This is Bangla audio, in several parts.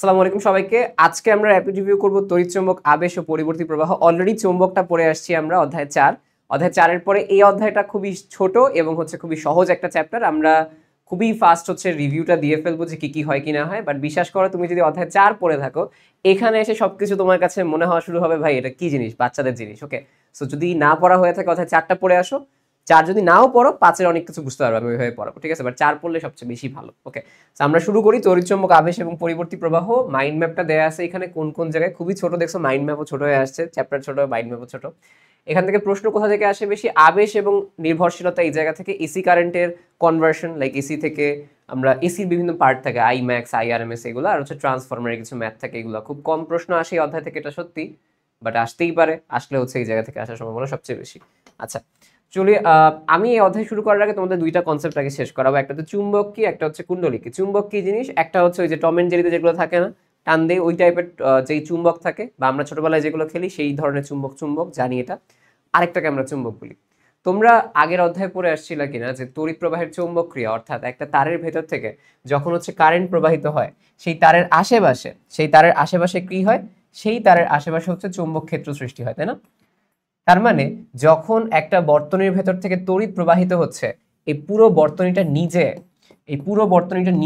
আসসালামু আলাইকুম সবাইকে। আজকে আমরা র্যাপিড রিভিউ করব তড়িৎ চৌম্বক আবেশ ও পরিবর্তী প্রবাহ। অলরেডি চৌম্বকটা পড়ে আসছি আমরা অধ্যায় 4। অধ্যায় 4 এর পরে এই অধ্যায়টা খুবই ছোট এবং খুবই সহজ একটা চ্যাপ্টার। আমরা খুবই ফাস্ট রিভিউটা দিয়ে ফেলবো যে কি কি হয় কি না হয়। বাট বিশ্বাস করো, তুমি যদি অধ্যায় 4 পড়ে থাকো, এখানে এসে সবকিছু তোমার কাছে মনে হওয়া শুরু হবে ভাই এটা কি জিনিস, বাচ্চাদের জিনিস। ওকে, সো যদি না পড়া হয়ে থাকে অধ্যায় 4টা পড়ে আসো। 4 যদি নাও পড়ো, 5-এর অনেক কিছু বুঝতে পারবে, আমি ওইভাবে পড়াবো, ঠিক আছে? বাট 4 পড়লে সবচেয়ে বেশি ভালো। ওকে, আমরা শুরু করি। তড়িৎচুম্বক আবেশ এবং পরিবর্তী প্রবাহ। মাইন্ড ম্যাপটা দেয়া আছে এখানে কোন কোন জায়গায়, খুবই ছোট দেখছো, মাইন্ড ম্যাপও ছোট হয়ে আসছে, চ্যাপ্টার ছোট, মাইন্ড ম্যাপও ছোট। এখান থেকে প্রশ্ন কোথা থেকে আসে বেশি? আবেশ এবং নির্ভরশীলতা, এই জায়গা থেকে। এসি কারেন্টের কনভার্সন, লাইক এসি থেকে আমরা এসির বিভিন্ন পার্ট থাকে, আই ম্যাক্স, আইআরএমএস, এগুলো, আর ট্রান্সফরমারের কিছু ম্যাথ থাকে, এগুলো খুব কম প্রশ্ন আসে এই অধ্যায় থেকে, এটা সত্যি। বাট আসতেই পারে, আসলে এই জায়গা থেকে আসার সম্ভাবনা সবচেয়ে বেশি। আচ্ছা, চলি। আমি এই অধ্যায় শুরু করার আগে তোমাদের দুইটা কনসেপ্ট আগে শেষ করাবো। একটা তো চুম্বক কি, একটা হচ্ছে কুণ্ডলী কি। চুম্বক কি জিনিস? একটা হচ্ছে ওই যে টম এন্ড জেরিতে যেগুলো থাকে না, টান দিয়ে ওই টাইপের যেই চুম্বক থাকে, বা আমরা ছোটবেলায় যেগুলো খেলি সেই ধরনের চুম্বক চুম্বক জানি এটা। আরেকটাকে আমরা চুম্বক বলি। তোমরা আগের অধ্যায়ে পড়ে আসছিল কিনা যে তড়িৎ প্রবাহের চৌম্বক ক্রিয়া, অর্থাৎ একটা তারের ভেতর থেকে যখন কারেন্ট প্রবাহিত হয়, সেই তারের আশেপাশে কি হয়? সেই তারের আশেপাশে চৌম্বক ক্ষেত্র সৃষ্টি হয়, তাই না? তার মানে যখন একটা বর্তনীর ভেতর থেকে তড়িৎ প্রবাহিত হচ্ছে, এই পুরো বর্তনীটা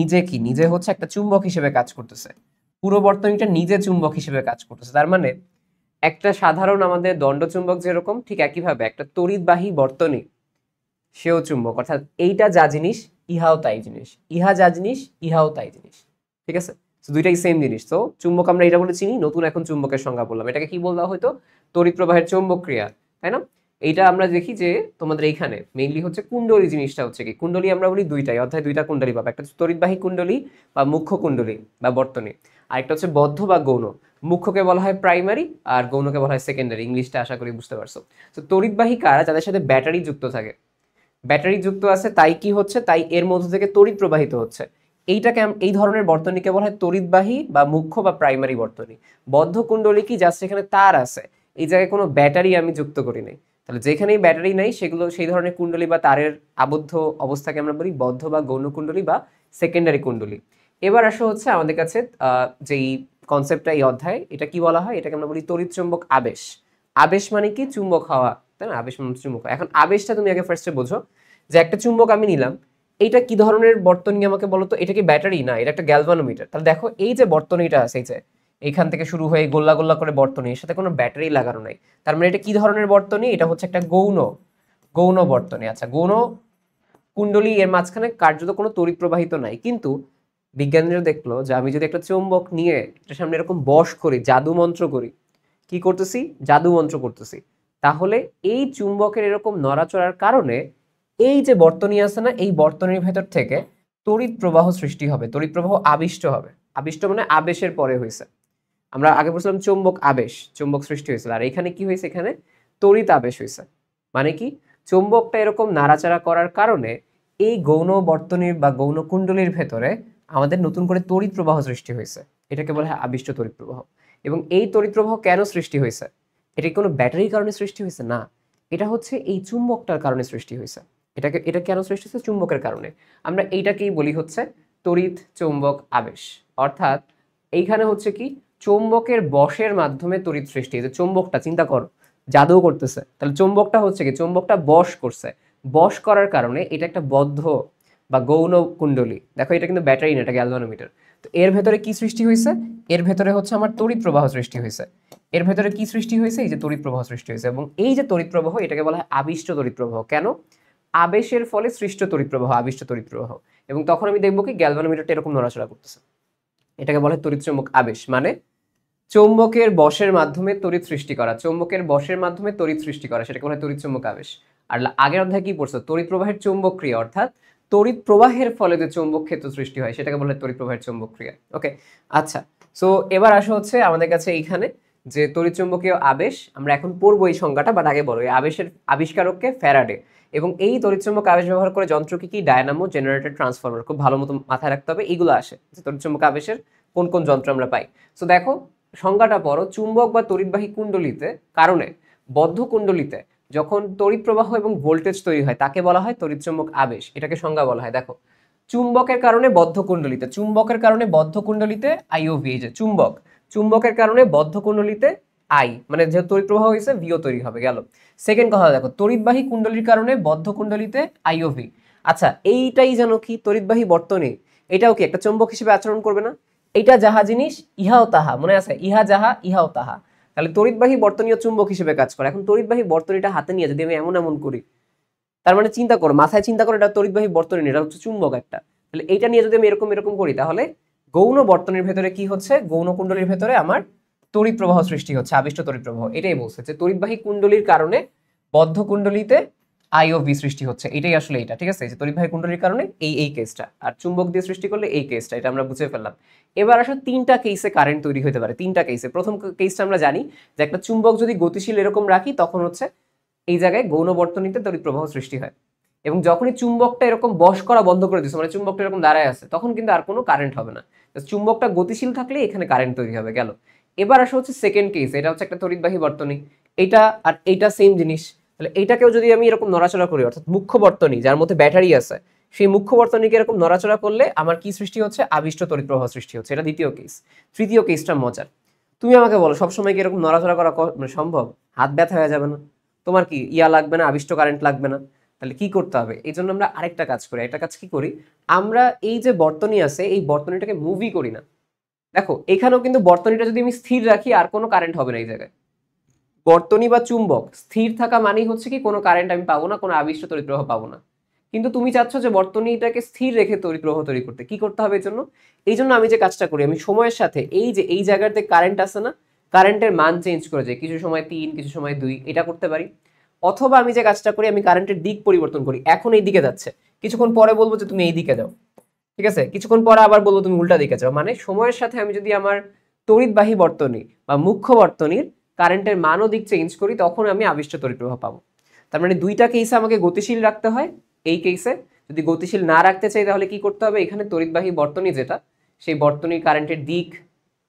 নিজে কি নিজে একটা চুম্বক হিসেবে কাজ করতেছে। পুরো বর্তনীটা নিজে চুম্বক হিসেবে কাজ করতেছে। তার মানে একটা সাধারণ আমাদের দণ্ডচুম্বক যেরকম, ঠিক একইভাবে একটা তড়িৎবাহী বর্তনী সেও চুম্বক। অর্থাৎ এইটা যা জিনিস, ইহাও তাই জিনিস, ইহা যা জিনিস, ইহাও তাই জিনিস, ঠিক আছে? দুইটাই সেম জিনিস। তো চুম্বক আমরা এটা বলে চিনি, নতুন এখন চুম্বকের সংজ্ঞা বললাম। এটাকে কি বলা হয়তো? তড়িৎ প্রবাহের চৌম্বক ক্রিয়া, তাই না? এইটা আমরা দেখি যে তোমাদের এইখানে মেইনলি কুণ্ডলী জিনিসটা কি। কুণ্ডলী আমরা বলি দুইটাই, অধ্যায় দুইটা কুণ্ডলী পাবে। একটা তড়িৎবাহী কুণ্ডলী বা মুখ্য কুণ্ডলী বা বর্তনী, আর একটা বদ্ধ বা গৌণ। মুখ্যকে বলা হয় প্রাইমারি আর গৌণকে বলা হয় সেকেন্ডারি। ইংলিশটা আশা করি বুঝতে পারছো। তো তড়িৎবাহী কারা? যাদের সাথে ব্যাটারি যুক্ত থাকে, ব্যাটারি যুক্ত আছে, তাই কি হচ্ছে, তাই এর মধ্যে থেকে তড়িৎ প্রবাহিত হচ্ছে। এইটাকে এই ধরনের বর্তনীকে বলা হয় তড়িৎবাহী বা মুখ্য বা প্রাইমারি বর্তনী। বদ্ধ কুণ্ডলী কি? জাস্ট এখানে তার আছে, এই জায়গায় কোনো ব্যাটারি আমি যুক্ত করি নাই। তাহলে যেখানেই ব্যাটারি নাই সেগুলো সেই ধরনের কুণ্ডলী বা তারের আবদ্ধ অবস্থাকে আমরা বলি বদ্ধ বা গৌণ কুণ্ডলী বা সেকেন্ডারি কুণ্ডলী। এবার আসো আমাদের কাছে যেই কনসেপ্টটা এই অধ্যায়, এটা কি বলা হয়? এটাকে আমরা বলি তড়িৎ চুম্বক আবেশ। আবেশ মানে কি? চুম্বক হওয়া, তাই না? আবেশ মানে চুম্বক। এখন আবেশটা তুমি আগে ফার্স্টে বোঝো, যে একটা চুম্বক আমি নিলাম, এইটা কি ধরনের বর্তনী আমাকে বলো তো? এটা কি ব্যাটারি? না, এটা একটা গ্যালভানোমিটার। তাহলে দেখো এই যে বর্তনীটা আছে, এই যে এইখান থেকে শুরু হয়ে গোল্লা গোল্লা করে বর্তনী, এর সাথে কোনো ব্যাটারি লাগানো নাই। তার মানে এটা কি ধরনের বর্তনী? এটা একটা গৌণ গৌণ বর্তনী। আচ্ছা, গৌণ কুণ্ডলী, এর মাঝখানে কার্যত কোনো তড়িৎ প্রবাহিত নাই। কিন্তু বিজ্ঞানীরা দেখলো যে আমি যদি একটা চুম্বক নিয়ে এটার সামনে এরকম বশ করি, জাদু মন্ত্র করি, কি করতেছি? জাদু মন্ত্র করতেছি, তাহলে এই চুম্বকের এরকম নড়াচড়ার কারণে এই যে বর্তনী আছে না, এই বর্তনীর ভেতর থেকে তড়িৎ প্রবাহ সৃষ্টি হবে, তড়িৎ প্রবাহ আবিষ্ট হবে। আবিষ্ট মানে আবেশের পরে হয়েছে। আমরা আগে বলছিলাম চুম্বক আবেশ, চুম্বক সৃষ্টি হয়েছিল, আর এখানে কি হয়েছে? এখানে তড়িৎ আবেশ হয়েছে। মানে কি? চুম্বকটা এরকম নাড়াচাড়া করার কারণে এই গৌণ বর্তনীর বা গৌণ কুণ্ডলীর ভেতরে আমাদের নতুন করে তড়িৎ প্রবাহ সৃষ্টি হয়েছে। এটাকে বলা হয় আবিষ্ট তড়িৎ প্রবাহ। এবং এই তড়িৎ প্রবাহ কেন সৃষ্টি হয়েছে? এটা কি কোনো ব্যাটারির কারণে সৃষ্টি হয়েছে? না, এটা এই চুম্বকটার কারণে সৃষ্টি হয়েছে। এটা কেন সৃষ্টি হয়েছে? চুম্বকের কারণে। আমরা এইটাকেই বলি তড়িৎ চৌম্বক আবেশ। অর্থাৎ এইখানে কি, চৌম্বকের বশের মাধ্যমে তড়িৎ সৃষ্টি। যে চৌম্বকটা, চিন্তা করো, জাদু করতেছে, তাহলে চৌম্বকটা কি, চৌম্বকটা বশ করছে। বশ করার কারণে এটা একটা বদ্ধ বা গৌণ কুণ্ডলী। দেখো এটা কিন্তু ব্যাটারি না, এটা গ্যালভানোমিটার। তো এর ভেতরে কি সৃষ্টি হয়েছে? এর ভেতরে আমার তড়িৎ প্রবাহ সৃষ্টি হয়েছে। এর ভেতরে কি সৃষ্টি হয়েছে? এই যে তড়িৎ প্রবাহ সৃষ্টি হয়েছে। এবং এই যে তড়িৎ প্রবাহ, এটাকে বলা হয় আবিষ্ট তড়িৎ প্রবাহ। কেন? আবেশের ফলে সৃষ্ট তড়িৎ প্রবাহ, আবিষ্ট তড়িৎ প্রবাহ। এবং তখন আমি দেখবো কি, গ্যালভানোমিটারটা এরকম নড়াচড়া করতেছে। এটাকে বলা হয় তড়িৎ চৌম্বক আবেশ। মানে চৌম্বকের বশের মাধ্যমে তড়িৎ সৃষ্টি করা, চৌম্বকের বশের মাধ্যমে তড়িৎ সৃষ্টি করা, সেটাকে বলা হয় তড়িৎ চৌম্বক আবেশ। আর আগের অধ্যায়ে কি পড়ছো? তড়িৎ প্রবাহের চৌম্বক ক্রিয়া, অর্থাৎ তড়িৎ প্রবাহের ফলে যে চৌম্বক ক্ষেত্র সৃষ্টি হয়, সেটাকে বলা হয় তড়িৎ প্রবাহের চৌম্বক ক্রিয়া। ওকে, আচ্ছা। সো এবার আসো আমাদের কাছে এইখানে যে তড়িৎ চৌম্বকীয় আবেশ, আমরা এখন পড়বো এই সংজ্ঞাটা, বাট আগে বলো এই আবেশের আবিষ্কারককে ফ্যারাডে। এবং এই তড়িৎ চৌম্বক আবেশ ব্যবহার করে যন্ত্র কি কি? Dynamo, generator, transformer. খুব ভালো মতো মাথায় রাখতে হবে, এইগুলো আসে যে তড়িৎ চৌম্বক আবেশের কোন কোন যন্ত্র আমরা পাই। সো দেখো সংজ্ঞাটা পড়ো। চুম্বক বা তড়িৎবাহী কুণ্ডলীতে কারণে, বদ্ধ কুণ্ডলীতে যখন তড়িৎ প্রবাহ এবং ভোল্টেজ তৈরি হয়, তাকে বলা হয় তড়িৎ চৌম্বক আবেশ। এটাকে সংজ্ঞা বলা হয়। দেখো চুম্বকের কারণে বদ্ধ কুণ্ডলিতে, চুম্বকের কারণে বদ্ধ কুণ্ডলিতে আইওভি, এই যে চুম্বক, চুম্বকের কারণে বদ্ধ কুণ্ডলিতে আই, মানে যে তড়িৎ প্রবাহ হয়েছে ভিও তৈরি হবে। গেল সেকেন্ড কথা, দেখো তড়িৎবাহী কুণ্ডলীর কারণে বদ্ধ কুণ্ডলিতে আইওভি। আচ্ছা এইটাই যেন কি তড়িৎবাহী বর্তনী, এটাও কি একটা চুম্বক হিসেবে আচরণ করবে না? এটা যাহা জিনিস ইহাও তাহা, মনে আছে ইহা যাহা ইহাও তাহা, তাহলে তড়িৎবাহী বর্তনীয় চুম্বক হিসেবে কাজ করে। এখন তড়িৎবাহী বর্তনীটা হাতে নিয়ে যদি আমি এমন এমন করি, তার মানে চিন্তা করো, মাথায় চিন্তা করো এটা তড়িৎবাহী বর্তনী, এটা হচ্ছে চুম্বক একটা, তাহলে এইটা নিয়ে যদি আমি এরকম এরকম করি, তাহলে গৌণ বর্তনীর ভেতরে কি হচ্ছে, গৌণ কুণ্ডলীর ভেতরে আমার তড়িৎ প্রবাহ সৃষ্টি হচ্ছে, আবিষ্ট তড়িৎ প্রবাহ। এটাই বলছে যে তড়িৎবাহী কুণ্ডলীর কারণে বদ্ধ কুণ্ডলীতে আইওভি সৃষ্টি হচ্ছে, এটাই আসলে এটা, ঠিক আছে? যে তড়িৎবাহী কুণ্ডলীর কারণে এই কেসটা, আর চুম্বক দিয়ে সৃষ্টি করলে এই কেসটা, এটা আমরা বুঝে ফেললাম। এবার আসলে তিনটা কেসে কারেন্ট তৈরি হতে পারে, তিনটা কেসে। প্রথম কেসটা আমরা জানি যে একটা চুম্বক যদি গতিশীল এরকম রাখি, তখন হচ্ছে এই জায়গায় গৌণ বর্তনীতে তড়িৎ প্রবাহ সৃষ্টি হয়। এবং যখনই চুম্বকটা এরকম বশ করা বন্ধ করে দিচ্ছে, মানে চুম্বকটা এরকম দাঁড়ায় আছে, তখন কিন্তু আর কোনো কারেন্ট হবে না। চুম্বকটা গতিশীল থাকলে এখানে কারেন্ট তৈরি হবে। গেল এবার আসা হচ্ছে সেকেন্ড কেস, এটা হচ্ছে একটা তড়িৎবাহী বর্তনী, এটা আর এইটা সেম জিনিস। তাহলে এইটাকেও যদি আমি এরকম নড়াচড়া করি, অর্থাৎ মুখ্য বর্তনী যার মধ্যে ব্যাটারি আছে, সেই মুখ্য বর্তনীকে এরকম নড়াচড়া করলে আমার কি সৃষ্টি হচ্ছে, আবিষ্ট তড়িৎ প্রবাহ সৃষ্টি হচ্ছে। এটা দ্বিতীয় কেস। তৃতীয় কেসটা মজার। তুমি আমাকে বলো সবসময় কি এরকম নড়াচড়া করা মানে সম্ভব? হাত ব্যথা হয়ে যাবে না? তোমার কি ইয়া লাগবে না, আবিষ্ট কারেন্ট লাগবে না? তাহলে কি করতে হবে? এই জন্য আমরা আরেকটা কাজ করি। একটা কাজ কি করি, আমরা এই যে বর্তনী আছে, এই বর্তনীটাকে মুভি করি না। দেখো এখানেও কিন্তু বর্তনীটা যদি আমি স্থির রাখি, আর কোনো কারেন্ট হবে না এই জায়গায়। বর্তনী বা চুম্বক স্থির থাকা মানেই হচ্ছে কি কোনো কারেন্ট আমি পাবো না, কোনো আবিষ্ট তড়িৎ প্রবাহ পাবো না। কিন্তু তুমি চাচ্ছ যে বর্তনীটাকে স্থির রেখে তড়িৎ প্রবাহ তৈরি করতে, কি করতে হবে এর জন্য? এই জন্য আমি যে কাজটা করি, আমি সময়ের সাথে এই যে এই জায়গাতে কারেন্ট আছে না, কারেন্টের মান চেঞ্জ করে যাই, কিছু সময় 3 কিছু সময় 2, এটা করতে পারি। অথবা আমি যে কাজটা করি, আমি কারেন্টের দিক পরিবর্তন করি, এখন এই দিকে যাচ্ছে, কিছুক্ষণ পরে বলবো যে তুমি এই দিকে যাও, ঠিক আছে? কিছুক্ষণ পরে আবার বলবো তুমি উল্টা দিকে যাও। মানে সময়ের সাথে আমি যদি আমার তড়িৎবাহী বর্তনী বা মুখ্য বর্তনীর কারেন্টের মান ও দিক চেঞ্জ করি, তখন আমি আবিষ্ট তড়িৎ প্রবাহ পাবো। তার মানে দুইটা কেসে আমাকে গতিশীল রাখতে হয়। এই কেসে যদি গতিশীল না রাখতে চাই, তাহলে কি করতে হবে, এখানে তড়িৎবাহী বর্তনী যেটা, সেই বর্তনীর কারেন্টের দিক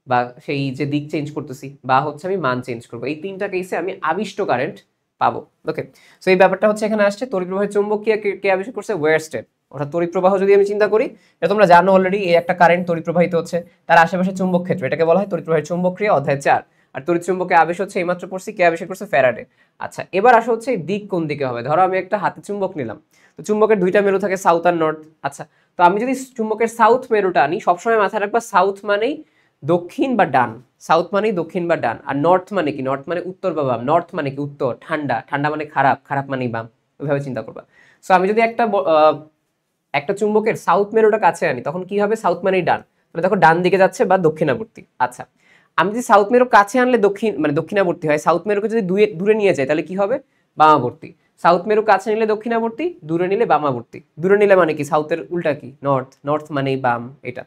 বা সেই যে দিক চেঞ্জ করতেছি, বা হচ্ছে আমি মান চেঞ্জ করবো, এই তিনটা কেসে আমি আবিষ্ট কারেন্ট পাবো। ওকে, সো এই ব্যাপারটা হচ্ছে এখানে আসছে। তড়িৎ প্রবাহের চুম্বক কে আবিষ্কার করছে? ওয়েরস্টেড। অর্থাৎ তড়িৎ প্রবাহ যদি আমি চিন্তা করি, এটা তোমরা জানো অলরেডি, এই একটা কারেন্ট তড়িৎ প্রবাহিত হচ্ছে, তার আশেপাশে চুম্বক ক্ষেত্র, এটাকে বলা হয় তড়িৎ প্রবাহের চুম্বক ক্রিয়া, অধ্যায় 4। আর তড়িৎ চুম্বকের আবেশ হচ্ছে এইমাত্র পড়ছি, কে আবিষ্কার করছে? ফ্যারাডে। আচ্ছা এবার আসা হচ্ছে দিক কোন দিকে হবে। ধরো আমি একটা হাতে চুম্বক নিলাম, তো চুম্বকের দুইটা মেরু থাকে, সাউথ আর নর্থ। আচ্ছা, তো আমি যদি চুম্বকের সাউথ মেরুটা আনি, সবসময় মাথায় রাখবা সাউথ মানেই দক্ষিণ বা ডান, সাউথ মানেই দক্ষিণ বা ডান। আর নর্থ মানে কি? নর্থ মানে উত্তর বা বাম। নর্থ মানে কি? উত্তর। ঠান্ডা, ঠান্ডা মানে খারাপ, খারাপ মানেই বাম। ওইভাবে চিন্তা করবা। সো আমি যদি একটা চুম্বকের সাউথ মেরুটা কাছে আনি, তখন কি হবে? সাউথ মানেই ডান, মানে দেখো ডান দিকে যাচ্ছে বা দক্ষিণাবর্তী। আচ্ছা, আমি যদি সাউথ মেরু কাছে আনলে দক্ষিণ মানে দক্ষিণাবর্তী হয়, সাউথ মেরুকে যদি দূরে নিয়ে যায়, তাহলে কি হবে? বামাবর্তী। সাউথ মেরু কাছে নিলে দক্ষিণাবর্তী, দূরে নিলে বামাবর্তী। দূরে নিলে মানে কি? সাউথের উল্টা কি? নর্থ। নর্থ মানেই বাম, এটা।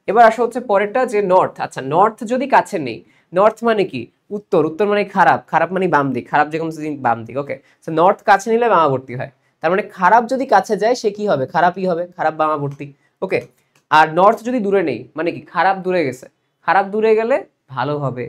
এবার আসা হচ্ছে পরেরটা, যে নর্থ। আচ্ছা, নর্থ যদি কাছে নেই, নর্থ মানে কি? উত্তর। উত্তর মানে খারাপ, খারাপ মানে বাম দিক, খারাপ যে কোনো বাম দিক। ওকে, সো নর্থ কাছে নিলে বামাবর্তী হয়, তার মানে খারাপ যদি কাছে যায় সে কি হবে? খারাপই হবে, খারাপ বামাবর্তী। ওকে, আর নর্থ যদি দূরে নেই, মানে কি? খারাপ দূরে গেছে, খারাপ দূরে গেলে ভালো হবে,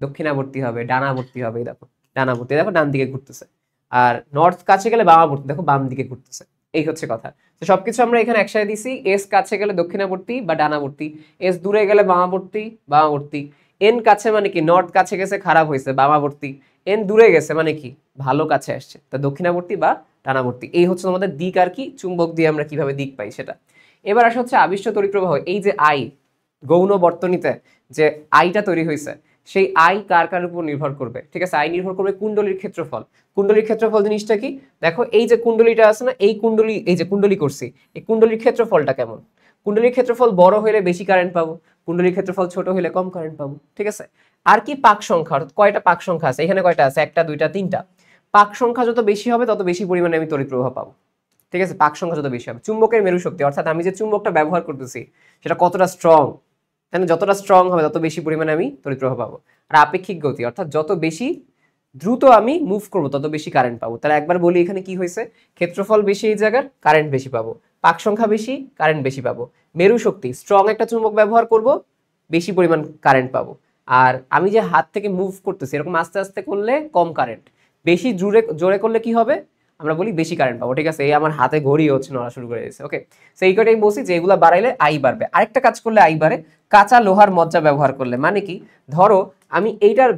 দক্ষিণাবর্তী হবে, ডানাবর্তী হবে। দেখো ডানাবর্তী, দেখো ডান দিকে ঘুরতেছে। আর নর্থ কাছে গেলে বামাবর্তী, দেখো বাম দিকে ঘুরতেছে। এই হচ্ছে কথা। তো সবকিছু আমরা এখানে একসাথে দিছি। এস কাছে গেলে দক্ষিণাবর্তী বা ডানাবর্তী, এস দূরে গেলে বামাবর্তী, বামাবর্তী। এন কাছে মানে কি? নর্থ কাছে গেছে, খারাপ হয়েছে, বামাবর্তী। এন দূরে গেছে মানে কি? ভালো কাছে আসছে, তা দক্ষিণাবর্তী বা ডানাবর্তী। এই হচ্ছে আমাদের দিক। আর কি? চুম্বক দিয়ে আমরা কিভাবে দিক পাই সেটা। এবার আসা হচ্ছে আবিষ্ট তড়িৎ প্রবাহ। এই যে আই, গৌণ বর্তনীতে যে আইটা তৈরি হয়েছে, সেই আই কার কার উপর নির্ভর করবে? ঠিক আছে, আই নির্ভর করবে কুণ্ডলীর ক্ষেত্রফল। কুণ্ডলীর ক্ষেত্রফল জিনিসটা কি? দেখো এই যে কুণ্ডলীটা আছে না, এই কুণ্ডলী, এই যে কুণ্ডলী করছি, এই কুণ্ডলীর ক্ষেত্রফলটা কেমন? কুণ্ডলীর ক্ষেত্রফল বড় হলে বেশি কারেন্ট পাবো, কুণ্ডলীর ক্ষেত্রফল ছোট হলে কম কারেন্ট পাবো। ঠিক আছে, আর কি? পাক সংখ্যা, অর্থাৎ কয়টা পাক সংখ্যা আছে এখানে? কয়টা আছে? 1টা 2টা 3টা। পাক সংখ্যা যত বেশি হবে, তত বেশি পরিমাণে আমি তড়িৎ প্রবাহ পাবো। ঠিক আছে, পাক সংখ্যা যত বেশি হবে। চুম্বকের মেরু শক্তি, অর্থাৎ আমি যে চুম্বকটা ব্যবহার করতেছি সেটা কতটা স্ট্রং, তাই না? যতটা স্ট্রং হবে তত বেশি পরিমাণে আমি তড়িৎ প্রবাহ পাবো। আর আপেক্ষিক গতি, অর্থাৎ যত বেশি দ্রুত আমি মুভ করবো, তত বেশি কারেন্ট পাবো। তাহলে একবার বলি, এখানে কি হয়েছে? ক্ষেত্রফল বেশি এই জায়গার, কারেন্ট বেশি পাবো। পাক সংখ্যা বেশি, কারেন্ট বেশি পাবো। মেরু শক্তি, স্ট্রং একটা চুম্বক ব্যবহার করব, বেশি পরিমাণ কারেন্ট পাবো। আর আমি যে হাত থেকে মুভ করতেছি, এরকম আস্তে আস্তে করলে কম কারেন্ট, বেশি জোরে জোরে করলে কি হবে? আমরা বলি বেশি কারেন্ট পাবো। ঠিক আছে, এই আমার হাতে ঘড়ি হচ্ছে নড়া শুরু করে দিয়েছে। ওকে, সেই কটাই বলছি যে এগুলা বাড়াইলে আই বাড়বে। আরেকটা কাজ করলে আই বাড়ে, কাঁচা লোহার মজ্জা ব্যবহার করলে। মানে কি, ধরো আমি এটার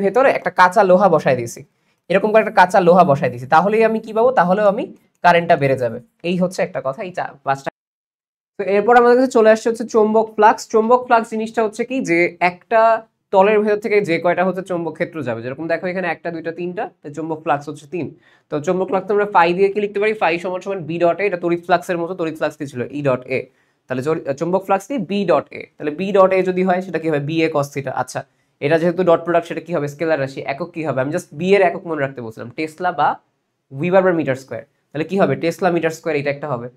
ভেতরে একটা কাঁচা লোহা বসাই দিয়েছি, এরকম করে একটা কাঁচা লোহা বসাই দিয়েছি, তাহলেই আমি কি পাবো, তাহলেও আমি কারেন্টটা বেড়ে যাবে। এই হচ্ছে একটা কথা, এই পাঁচটা। তো এরপর আমাদের কাছে চলে আসছে হচ্ছে চৌম্বক ফ্লাক্স। চৌম্বক ফ্লাক্স জিনিসটা হচ্ছে কি, যে একটা তলের ভেতর থেকে যে কয়টা হচ্ছে চৌম্বক ক্ষেত্র যাবে, যেরকম দেখো এখানে একটা দুইটা তিনটা, চৌম্বক ফ্লাক্স হচ্ছে 3। তো চৌম্বক ফ্লাক্স আমরা ফাই দিয়ে কি লিখতে পারি, ফাই সমান সমান বি ডট এ। এটা তড়িৎ ফ্লাক্সের মতো, তড়িৎ ফ্লাক্স কি ছিল, ই ডট এ। তাহলে চৌম্বক ফ্লাক্স কি, বি ডট এ। তাহলে বি ডট এ যদি হয় সেটা কি হবে, বি এ কস থিটা। আচ্ছা, এটা যেহেতু ডট প্রোডাক্ট, সেটা কি হবে, স্কেলার রাশি। একক কি হবে, আমি জাস্ট বি এর একক মনে রাখতে বলছিলাম, টেসলা বা উইবার পার মিটার স্কয়ার। তাহলে কি হবে, টেসলা মিটার স্কয়ার, এটা একটা হবে।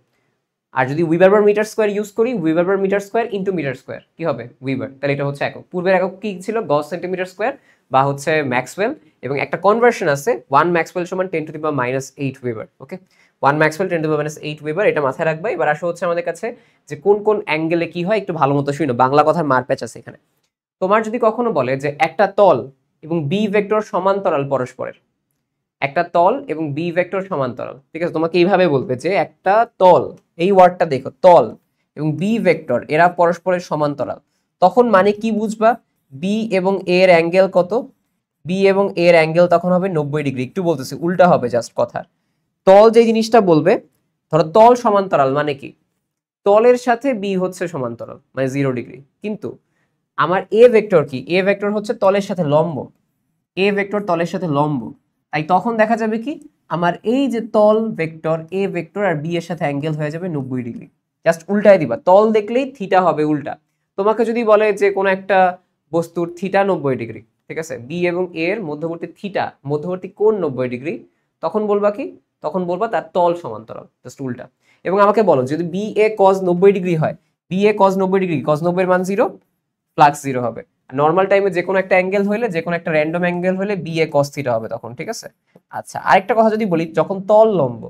আর যদি weber per meter square use করি, weber per meter square into meter square, কি হবে, উইবার। তাহলে এটা হচ্ছে একক। পূর্বের একক কি ছিল, গস সেন্টিমিটার স্কয়ার বা হচ্ছে ম্যাক্সওয়েল। এবং একটা কনভার্সন আছে, 1 ম্যাক্সওয়েল সমান 10 to the power -8 weber. Okay, 1 Maxwell 10 to the power -8 weber, এটা মাথায় রাখবা। এবার আসো হচ্ছে আমাদের কাছে যে কোন কোন অ্যাঙ্গেলে কি হয়, একটু ভালো মতো শুনো, বাংলা কথার মারপ্যাচ আছে এখানে। তোমার যদি কখনো বলে যে একটা তল এবং বি ভেক্টর সমান্তরাল পরস্পরের, একটা তল এবং বি ভেক্টর সমান্তরাল, ঠিক আছে, তোমাকে এইভাবে বলবে যে একটা তল, এই ওয়ার্ডটা দেখো, তল এবং বি ভেক্টর এরা পরস্পরের সমান্তরাল, তখন মানে কি বুঝবা, বি এবং এর অ্যাঙ্গেল কত, বি এবং এর অ্যাঙ্গেল তখন হবে 90 ডিগ্রি। একটু বলতেছি, উল্টা হবে জাস্ট কথার। তল যে জিনিসটা বলবে, ধরো তল সমান্তরাল মানে কি, তলের সাথে বি হচ্ছে সমান্তরাল মানে 0 ডিগ্রি। কিন্তু আমার এ ভেক্টর কি, এ ভেক্টর হচ্ছে তলের সাথে লম্ব, এ ভেক্টর তলের সাথে লম্ব। তাই তখন দেখা যাবে কি, আমার এই যে তল ভেক্টর এ ভেক্টর আর বি এর সাথে অ্যাঙ্গেল হয়ে যাবে 90 ডিগ্রি। জাস্ট উল্টায় দিবা, তল দেখলেই থিটা হবে উল্টা। তোমাকে যদি বলে যে কোনো একটা বস্তুর থিটা 90 ডিগ্রি, ঠিক আছে, বি এবং এ এর মধ্যবর্তী থিটা, মধ্যবর্তী কোণ 90 ডিগ্রি, তখন বলবা কি, তখন বলবা তার তল সমান্তরাল, জাস্ট উল্টা। এবং আমাকে বলো যদি বি এ কজ 90 ডিগ্রি হয়, B A cause 90 degree, cause 90 এর মান 0, ফ্লাক্স 0 হবে। নর্মাল টাইমে যে কোনো একটা অ্যাঙ্গেল হলে, যে কোনো একটা র্যান্ডম অ্যাঙ্গেল হলে বি এ কস থিটা হবে তখন, ঠিক আছে। আচ্ছা, আরেকটা কথা যদি বলি, যখন তল লম্ব,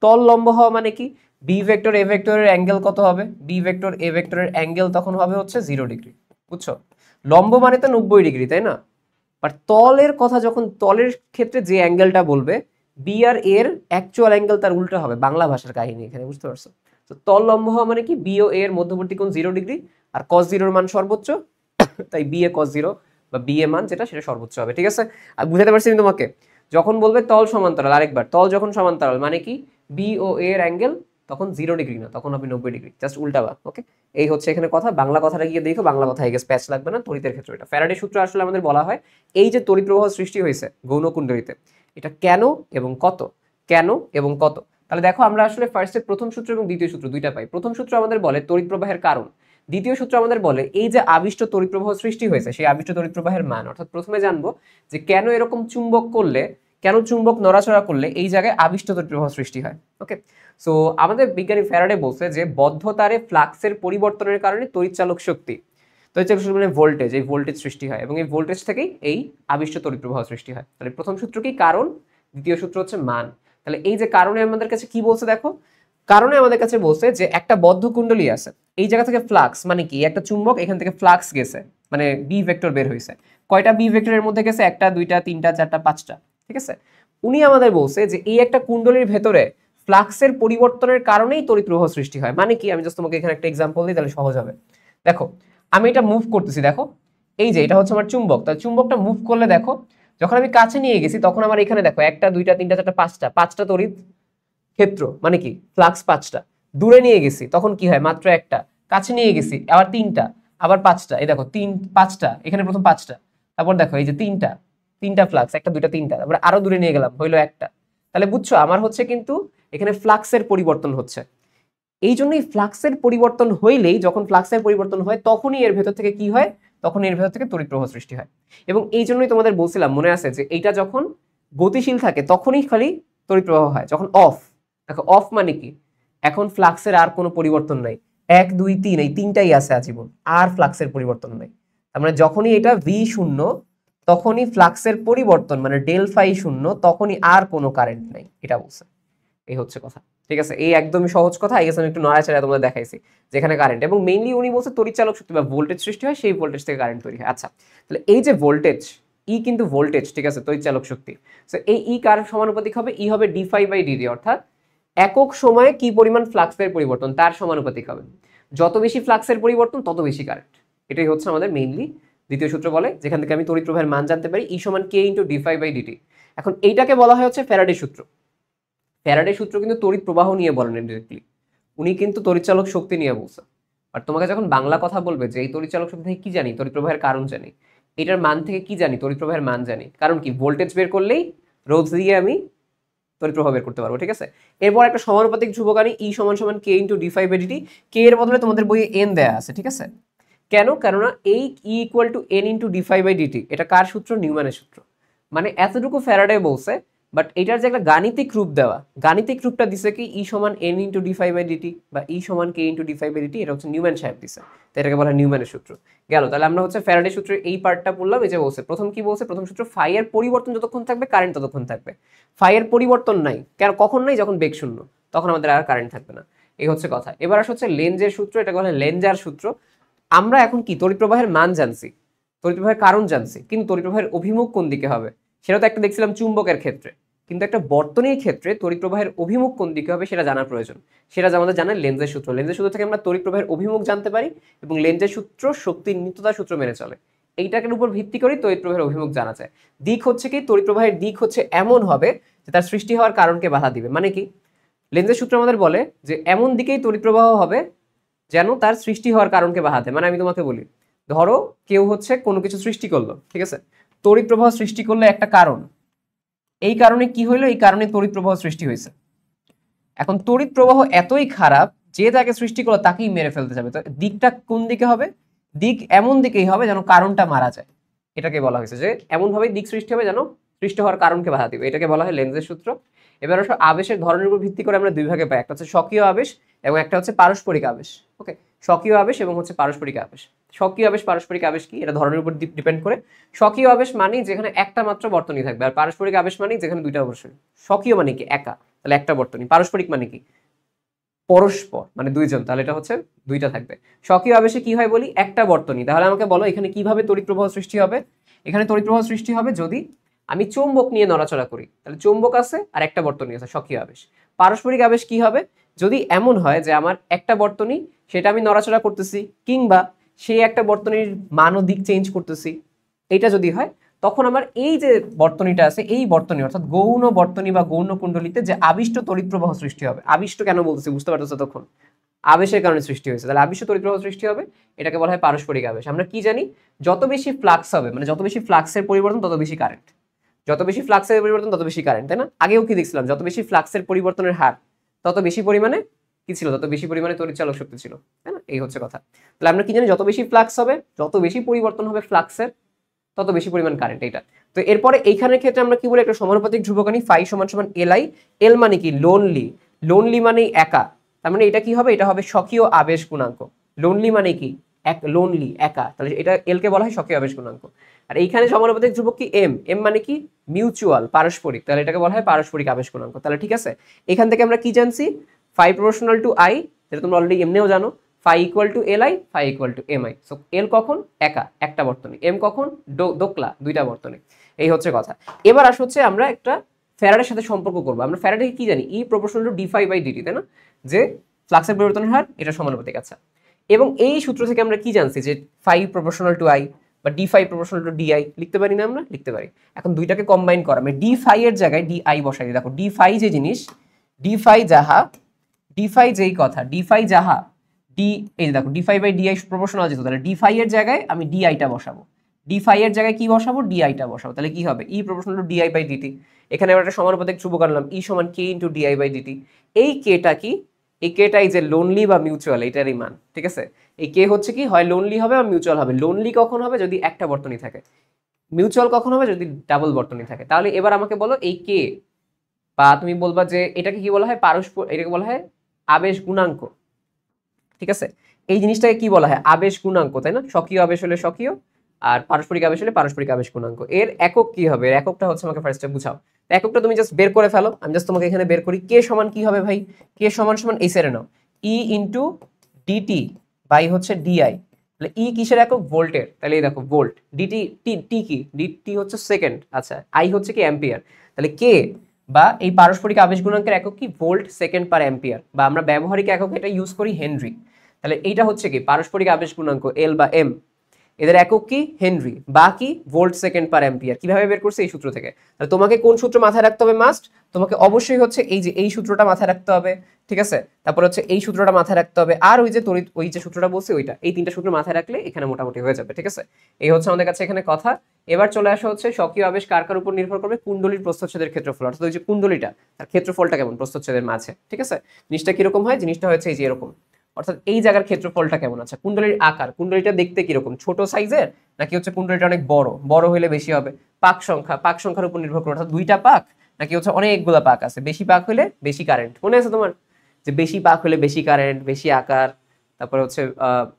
তল লম্ব হওয়া মানে কি, বি ভেক্টর এ ভেক্টরের অ্যাঙ্গেল কত হবে, বি ভেক্টর এ ভেক্টরের অ্যাঙ্গেল তখন হবে হচ্ছে 0 ডিগ্রি, বুঝছো। লম্ব মানে তো 90 ডিগ্রি, তাই না। বাট তলের কথা, যখন তলের ক্ষেত্রে যে অ্যাঙ্গেলটা বলবে, বি আর এর অ্যাকচুয়াল অ্যাঙ্গেল তার উল্টো হবে, বাংলা ভাষার কাহিনী এখানে, বুঝতে পারছো। তো তল লম্ব হওয়া মানে কি, বি ও এর মধ্যবর্তী কোণ 0 ডিগ্রি, আর কস 0 এর মান সর্বোচ্চ, তাই বি এ কস 0 বা বি এ মান যেটা, সেটা সর্বোচ্চ হবে, ঠিক আছে। আর বুঝাতে পারছি আমি তোমাকে, যখন বলবে তল সমান্তরাল, আরেকবার, তল যখন সমান্তরাল মানে কি, বি ও এর অ্যাঙ্গেল তখন 0 ডিগ্রি না, তখন হবে 90 ডিগ্রি, জাস্ট উল্টাবা। ওকে, এই হচ্ছে এখানে কথা। বাংলা কথাটা গিয়ে দেখো, বাংলা কথা আই গেস প্যাচ লাগবে না। তড়িতের ক্ষেত্রে এটা ফ্যারাডে সূত্র আসলে আমাদের বলা হয়, এই যে তড়িৎ প্রবাহ সৃষ্টি হয়েছে গৌণকুণ্ডলীতে, এটা কেন এবং কত, কেন এবং কত। তাহলে দেখো, আমরা আসলে ফার্স্টে প্রথম সূত্র এবং দ্বিতীয় সূত্র দুইটা পাই। প্রথম সূত্র আমাদের বলে তড়িৎ প্রবাহের কারণ, দ্বিতীয় সূত্র আমাদের বলে এই যে আবিষ্ট তড়িৎ প্রবাহ সৃষ্টি হয়েছে, সেই আবিষ্ট তড়িৎ প্রবাহের মান। অর্থাৎ প্রথমে জানবো যে কেন এরকম চুম্বক করলে, কেন চুম্বক নড়াচড়া করলে এই জায়গায় আবিষ্ট তড়িৎ প্রবাহ সৃষ্টি হয়। ওকে, সো আমাদের বিজ্ঞানী ফ্যারাডে বলছে যে বদ্ধ তারে ফ্লাক্সের পরিবর্তনের কারণে তড়িৎচালক শক্তি, তড়িৎচালক শক্তি মানে ভোল্টেজ, এই ভোল্টেজ সৃষ্টি হয় এবং এই ভোল্টেজ থেকেই এই আবিষ্ট তড়িৎ প্রবাহ সৃষ্টি হয়। তাহলে প্রথম সূত্র কি, কারণ, দ্বিতীয় সূত্র হচ্ছে মান। তাহলে এই যে কারণে আমাদের কাছে কি বলছে দেখো, কারণে আমাদের কাছে বলছে যে একটা বদ্ধ কুণ্ডলী আছে, এই জায়গা থেকে ফ্লাক্স মানে কি, একটা চুম্বক, এখান থেকে ফ্লাক্স গেছে, মানে বি ভেক্টর বের হয়েছে। কয়টা বি ভেক্টরের মধ্যে গেছে, একটা দুইটা তিনটা চারটা পাঁচটা, ঠিক আছে। উনি আমাদের বলছে যে এই একটা কুণ্ডলীর ভেতরে ফ্লাক্সের পরিবর্তনের কারণেই তড়িৎ প্রবাহ সৃষ্টি হয়। মানে কি, আমি জাস্ট তোমাকে এখানে একটা এক্সাম্পল দিই, তাহলে সহজ হবে। দেখো, আমি এটা মুভ করতেছি, দেখো এই যে এটা হচ্ছে আমার চুম্বক, তাহলে চুম্বকটা মুভ করলে দেখো, যখন আমি কাছে নিয়ে গেছি তখন আমার এখানে দেখো একটা দুইটা তিনটা চারটা পাঁচটা, পাঁচটা তড়িৎ ক্ষেত্র, মানে কি ফ্লাক্স পাঁচটা। দূরে নিয়ে গেছি তখন কি হয়, মাত্র একটা। কাছে নিয়ে গেছি আবার তিনটা, আবার পাঁচটা, এই দেখো পাঁচটা, এখানে প্রথম পাঁচটা, তারপর দেখো এই যে তিনটা, তিনটা ফ্লাক্স, একটা দুইটা তিনটা, তারপরে আরো দূরে নিয়ে গেলাম, হইলো একটা। তাহলে বুঝছো, আমার হচ্ছে কিন্তু এখানে ফ্লাক্সের পরিবর্তন হচ্ছে। এই জন্যই ফ্লাক্সের পরিবর্তন হইলেই, যখন ফ্লাক্সের পরিবর্তন হয় তখনই এর ভেতর থেকে কি হয়, তখন এর ভেতর থেকে তড়িৎ প্রবাহ সৃষ্টি হয়। এবং এই জন্যই তোমাদের বলছিলাম, মনে আছে যে এইটা যখন গতিশীল থাকে তখনই খালি তড়িৎ প্রবাহ হয়, যখন অফ, দেখো অফ মানে কি, এখন ফ্লাক্সের আর কোনো পরিবর্তন নাই, 1 2 3 এই তিনটাই আছে আজীবন, আর ফ্লাক্সের পরিবর্তন নাই। তার মানে যখনই এটা ভি শূন্য, তখনই ফ্লাক্সের পরিবর্তন মানে ডেল ফাই শূন্য, তখনই আর কোনো কারেন্ট নাই, এটা বলছে। এই হচ্ছে কথা, ঠিক আছে। এই একদমই সহজ কথা, এই আমি একটু নড়াচড়া তোমাদের দেখাইছি যেখানে কারেন্ট, এবং মেইনলি উনি বলছে তড়িৎচালক শক্তি বা ভোল্টেজ সৃষ্টি হয়, সেই ভোল্টেজ থেকে কারেন্ট তৈরি হয়। আচ্ছা, তাহলে এই যে ভোল্টেজ, ই কিন্তু ভোল্টেজ, ঠিক আছে, তড়িৎ চালক শক্তি। সো এই ই কার সমানুপাতিক হবে? ই হবে d∅/dt, অর্থাৎ একক সময়ে কি পরিমাণ ফ্লাক্সের পরিবর্তন তার সমানুপাতিক হবে। যত বেশি ফ্লাক্সের পরিবর্তন তত বেশি কারেন্ট। এটাই হচ্ছে আমাদের মেইনলি দ্বিতীয় সূত্র বলে, যেখান থেকে আমি তড়িৎ প্রবাহের মান জানতে পারি ই সমান কে ইন্টু d∅/dt। এখন এইটাকে বলা হয় হচ্ছে ফ্যারাডে সূত্র। ফ্যারাডে সূত্র কিন্তু তড়িৎ প্রবাহ নিয়ে বলেন ডিরেক্টলি, উনি কিন্তু তড়িৎ চালক শক্তি নিয়ে বলছে। আর তোমাকে যখন বাংলা কথা বলবে যে এই তড়িৎ চালক শক্তি থেকে কি জানি, তড়িৎ প্রবাহের কারণ জানি, এটার মান থেকে কি জানি, তড়িৎ প্রবাহের মান জানি। কারণ কি, ভোল্টেজ বের করলেই রোধ দিয়ে আমি তড়িৎ প্রবাহ বের করতে পারবো, ঠিক আছে। এরপর একটা সমানুপাতিক ধ্রুবকারী ই সমান সমান কে ইন্টু d∅/dt। কে এর বদলে তোমাদের বইয়ে এন দেয়া আছে, ঠিক আছে। কেন? কেননা এই E equal to N into d∅/dt, এটা কার সূত্র? নিউম্যানের সূত্র। মানে এতটুকু ফ্যারাডে বলছে, বাট এটার যে একটা গাণিতিক রূপ দেওয়া, গাণিতিক রূপটা দিছে কি ই সমান এন ইন্টু d∅/dt বা ই সমান কে ইন্টু d∅/dt, এটা হচ্ছে নিউম্যান সাহেব দিছে, তো এটাকে বলা হয় নিউম্যানের সূত্র। গেল, তাহলে আমরা হচ্ছে ফ্যারাডে সূত্রের এই পার্টটা পড়লাম। এই যে বলছে প্রথম কি বলছে, প্রথম সূত্র ফাই এর পরিবর্তন যতক্ষণ থাকবে কারেন্ট ততক্ষণ থাকবে। ফাই এর পরিবর্তন নাই, কেন? কখন নাই? যখন বেগ শূন্য, তখন আমাদের আর কারেন্ট থাকবে না। এই হচ্ছে কথা। এবার আসলে হচ্ছে লেঞ্জের সূত্র, এটাকে বলা হয় লেঞ্জার সূত্র। আমরা এখন কি তড়িৎ প্রবাহের মান জানছি, তড়িৎ প্রবাহের কারণ জানছি, কিন্তু তড়িৎ প্রবাহের অভিমুখ কোন দিকে হবে সেটা তো একটা দেখছিলাম চুম্বকের ক্ষেত্রে, কিন্তু একটা বর্তনীর ক্ষেত্রে তড়িৎ প্রবাহের অভিমুখ কোন দিকে হবে সেটা জানার প্রয়োজন। সেটা আমাদের জানা লেন্জের সূত্র। লেন্জের সূত্র থেকে আমরা তড়িৎ প্রবাহের অভিমুখ জানতে পারি, এবং লেন্জের সূত্র শক্তির নিত্যতা সূত্র মেনে চলে। এইটাকে উপর ভিত্তি করে তড়িৎ প্রবাহের অভিমুখ জানা যায়। দিক হচ্ছে কি, তড়িৎ প্রবাহের দিক হচ্ছে এমন হবে যে তার সৃষ্টি হওয়ার কারণকে বাধা দিবে। মানে কি, লেন্জের সূত্র আমাদের বলে যে এমন দিকেই তড়িৎ প্রবাহ হবে যেন তার সৃষ্টি হওয়ার কারণকে বাধা দেয়। মানে আমি তোমাকে বলি, ধরো কেউ হচ্ছে কোনো কিছু সৃষ্টি করলো, ঠিক আছে, তড়িৎ প্রবাহ সৃষ্টি করলে একটা কারণ, এই কারণে কি হইলো, এই কারণে তড়িৎ প্রবাহ সৃষ্টি হয়েছে। এখন তড়িৎ প্রবাহ এতই খারাপ যে তাকে সৃষ্টি করলো তাকেই মেরে ফেলতে যাবে, তো দিকটা কোন দিকে হবে? দিক এমন দিকেই হবে যেন কারণটা মারা যায়। এটাকে বলা হয়েছে যে এমন ভাবে দিক সৃষ্টি হবে যেন সৃষ্টি হওয়ার কারণকে বাধা দিবে। এটাকে বলা হয় লেন্জের সূত্র। এবার আসলে আবেশের ধরনের উপর ভিত্তি করে আমরা দুই ভাগে পাই, একটা হচ্ছে স্বকীয় আবেশ এবং একটা হচ্ছে পারস্পরিক আবেশ। ওকে, স্বকীয় আবেশ এবং হচ্ছে পারস্পরিক আবেশ। স্বকীয় আবেশ পারস্পরিক আবেশ কি, এটা ধরনের উপর ডিপেন্ড করে। স্বকীয় আবেশ মানে যেখানে একটা মাত্র বর্তনী থাকবে, আর পারস্পরিক আবেশ মানে যেখানে দুইটা বর্তনী। স্বকীয় মানে কি, একা, তাহলে একটা বর্তনী। পারস্পরিক মানে কি, পরস্পর, মানে দুইজন, তাহলে এটা হচ্ছে দুইটা থাকবে। স্বকীয় আবেশে কি হয় বলি, একটা বর্তনী। তাহলে আমাকে বলো এখানে কিভাবে তড়িৎ প্রবাহ সৃষ্টি হবে? এখানে তড়িৎ প্রবাহ সৃষ্টি হবে যদি আমি চৌম্বক নিয়ে নড়াচড়া করি, তাহলে চৌম্বক আছে আর একটা বর্তনী আছে, স্বকীয় আবেশ। পারস্পরিক আবেশ কি হবে, যদি এমন হয় যে আমার একটা বর্তনী, সেটা আমি নড়াচড়া করতেছি, কিংবা সেই একটা বর্তনীর মান ও দিক চেঞ্জ করতেছি, এটা যদি হয়, তখন আমার এই যে বর্তনীটা আছে, এই বর্তনী অর্থাৎ গৌণ বর্তনী বা গৌণ কুণ্ডলিতে যে আবিষ্ট তড়িৎ প্রবাহ সৃষ্টি হবে। আবিষ্ট কেন বলতেছি বুঝতে পারতেছো তখন, আবেশের কারণে সৃষ্টি হয়েছে, তাহলে আবিষ্ট তড়িৎ প্রবাহ সৃষ্টি হবে, এটাকে বলা হয় পারস্পরিক আবেশ। আমরা কি জানি, যত বেশি ফ্লাক্স হবে, মানে যত বেশি ফ্লাক্সের পরিবর্তন তত বেশি কারেন্ট, যত বেশি ফ্লাক্সের পরিবর্তন তত বেশি কারেন্ট, তাই না? আগেও কি দেখছিলাম, যত বেশি ফ্লাক্সের পরিবর্তনের হার তত বেশি পরিমাণে কি ছিল, তত বেশি পরিমাণে তড়িৎ চালক শক্তি ছিল, তাই না? এই হচ্ছে কথা। তাহলে আমরা কি জানি, যত বেশি ফ্লাক্স হবে, যত বেশি পরিবর্তন হবে ফ্লাক্সের, তত বেশি পরিমাণ কারেন্ট। এটা তো এরপরে এইখানের ক্ষেত্রে আমরা কি বলি, একটা সমানুপাতিক ধ্রুবকানী ফাই সমান সমান এলআই। এল মানে কি, লোনলি। লোনলি মানে একা, তার মানে এটা কি হবে, এটা হবে স্বকীয় আবেশ গুণাঙ্ক। লোনলি মানে কি, এক, লোনলি, একা, তাহলে এটা এল কে বলা হয় স্বকীয় আবেশ গুণাঙ্ক। আর এইখানে সমানুপাতিক ধ্রুবক কি, এম। এম মানে কি, মিউচুয়াল, পারস্পরিক, তাহলে এটাকে বলা হয় পারস্পরিক আবেশ গুণাঙ্ক। তাহলে ঠিক আছে, এখান থেকে আমরা কি জানছি, ফাই প্রপোর্শনাল টু আই, যেটা তোমরা অলরেডি এমনিও জানো, phi equal to L I, phi equal to M I. So L কখন, একা, একটা বর্তনী, এম কখন, দোকলা, দুইটা বর্তনী। এই হচ্ছে কথা। এবার আস হচ্ছে আমরা একটা ফ্যারাডের সাথে সম্পর্ক করবো। আমরা ফ্যারাডে কি জানি, ই প্রপোর্শনাল টু d∅/dt, তাই না, যে ফ্লাক্সের পরিবর্তনের হার, এটা সমানুপাতিক। আচ্ছা, এবং এই সূত্র থেকে আমরা কি জানছি যে ফাই প্রপোর্শনাল টু আই বা d∅ প্রপোর্শনাল টু di, লিখতে পারি না আমরা, লিখতে পারি। এখন দুইটাকে কম্বাইন করা, আমি d∅ এর জায়গায় di বসাই দিই। দেখো d∅ যে জিনিস, d∅ যাহা, d∅ যেই কথা, d∅ যাহা, এই দেখো d∅/di প্রপোর্শনাল যেত, তাহলে d∅ এর জায়গায় আমি di-টা বসাবো, d∅ এর জায়গায় কি বসাবো, di-টা বসাবো, তাহলে কি হবে, ই প্রপোর্শনাল টু di/dt। এখানে আমরা একটা সমানুপাতিক ধ্রুবক আনলাম, ই সমান k ইন্টু di/dt। এই কেটা কি, এই কেটাই যে লোনলি বা মিউচুয়াল, এটারই মান, ঠিক আছে। এই কে হচ্ছে কি, হয় লোনলি হবে বা মিউচুয়াল হবে। লোনলি কখন হবে, যদি একটা বর্তনী থাকে। মিউচুয়াল কখন হবে, যদি ডাবল বর্তনী থাকে। তাহলে এবার আমাকে বলো এই কে, বা তুমি বলবা যে এটাকে কি বলা হয়, এটাকে বলা হয় আবেশ গুণাঙ্ক, ঠিক আছে। এই জিনিসটাকে কি বলা হয়, আবেশ গুণাঙ্ক, তাই না। স্বকীয় আবেশ হলে স্বকীয়, আর পারস্পরিক আবেশ হলে পারস্পরিক আবেশ গুণাঙ্ক। এর একক কি হবে, এর এককটা হচ্ছে আমাকে ফার্স্টে বুঝাও। এককটা তুমি জাস্ট বের করে ফেলো, আমি জাস্ট তোমাকে এখানে বের করি। কে সমান কি হবে ভাই, কে সমান সমান এই সেরে নাও, ই ইন্টু ডিটি বাই হচ্ছে ডিআই। তাহলে ই কিসের একক? ভোল্টের। তাহলে এই দেখো ভোল্ট, ডিটি টি কি? ডিটি হচ্ছে সেকেন্ড, আচ্ছা আই হচ্ছে কি? অ্যাম্পিয়ার। তাহলে কে বা এই পারস্পরিক আবেশ গুণাঙ্কের একক কি? ভোল্ট সেকেন্ড পার অ্যাম্পিয়ার, বা আমরা ব্যবহারিক একক এটা ইউজ করি হেনরি। তাহলে এইটা হচ্ছে কি? পারস্পরিক আবেশ গুণাঙ্ক এল বা এম, এদের একক কি? হেনরি, বা কি? ভোল্ট সেকেন্ড পার অ্যাম্পিয়ার। কিভাবে বের করছে? এই সূত্র থেকে। তাহলে তোমাকে কোন সূত্র মাথায় রাখতে হবে? মাস্ট তোমাকে অবশ্যই হচ্ছে এই যে এই সূত্রটা মাথায় রাখতে হবে, ঠিক আছে? তারপর হচ্ছে এই সূত্রটা মাথায় রাখতে হবে, আর ওই যে তড়িৎ, ওই যে সূত্রটা বলছি ওইটা, এই তিনটা সূত্র মাথায় রাখলে এখানে মোটামুটি হয়ে যাবে, ঠিক আছে? এই হচ্ছে আমাদের কাছে এখানে কথা। এবার চলে আসা হচ্ছে স্বকীয় আবেশ কার কার উপর নির্ভর করবে? কুণ্ডলীর প্রস্থচ্ছেদের ক্ষেত্রফল, অর্থাৎ ওই যে কুণ্ডলীটা তার ক্ষেত্রফলটা কেমন প্রস্থচ্ছেদের মাঝে, ঠিক আছে? জিনিসটা কিরকম হয়? জিনিসটা হচ্ছে এই যে এরকম, অর্থাৎ এই জায়গার ক্ষেত্রফলটা কেমন আছে। কুণ্ডলীর আকার, কুণ্ডলীটা দেখতে কিরকম, ছোট সাইজের নাকি হচ্ছে কুণ্ডলীটা অনেক বড়? বড় হইলে বেশি হবে। পাক সংখ্যা, পাক সংখ্যার উপর নির্ভর করে, অর্থাৎ দুইটা পাক নাকি হচ্ছে অনেকগুলা পাক আছে। বেশি পাক হইলে বেশি কারেন্ট, মনে আছে তোমার যে বেশি পাক হলে বেশি কারেন্ট, বেশি আকার। তারপরে হচ্ছে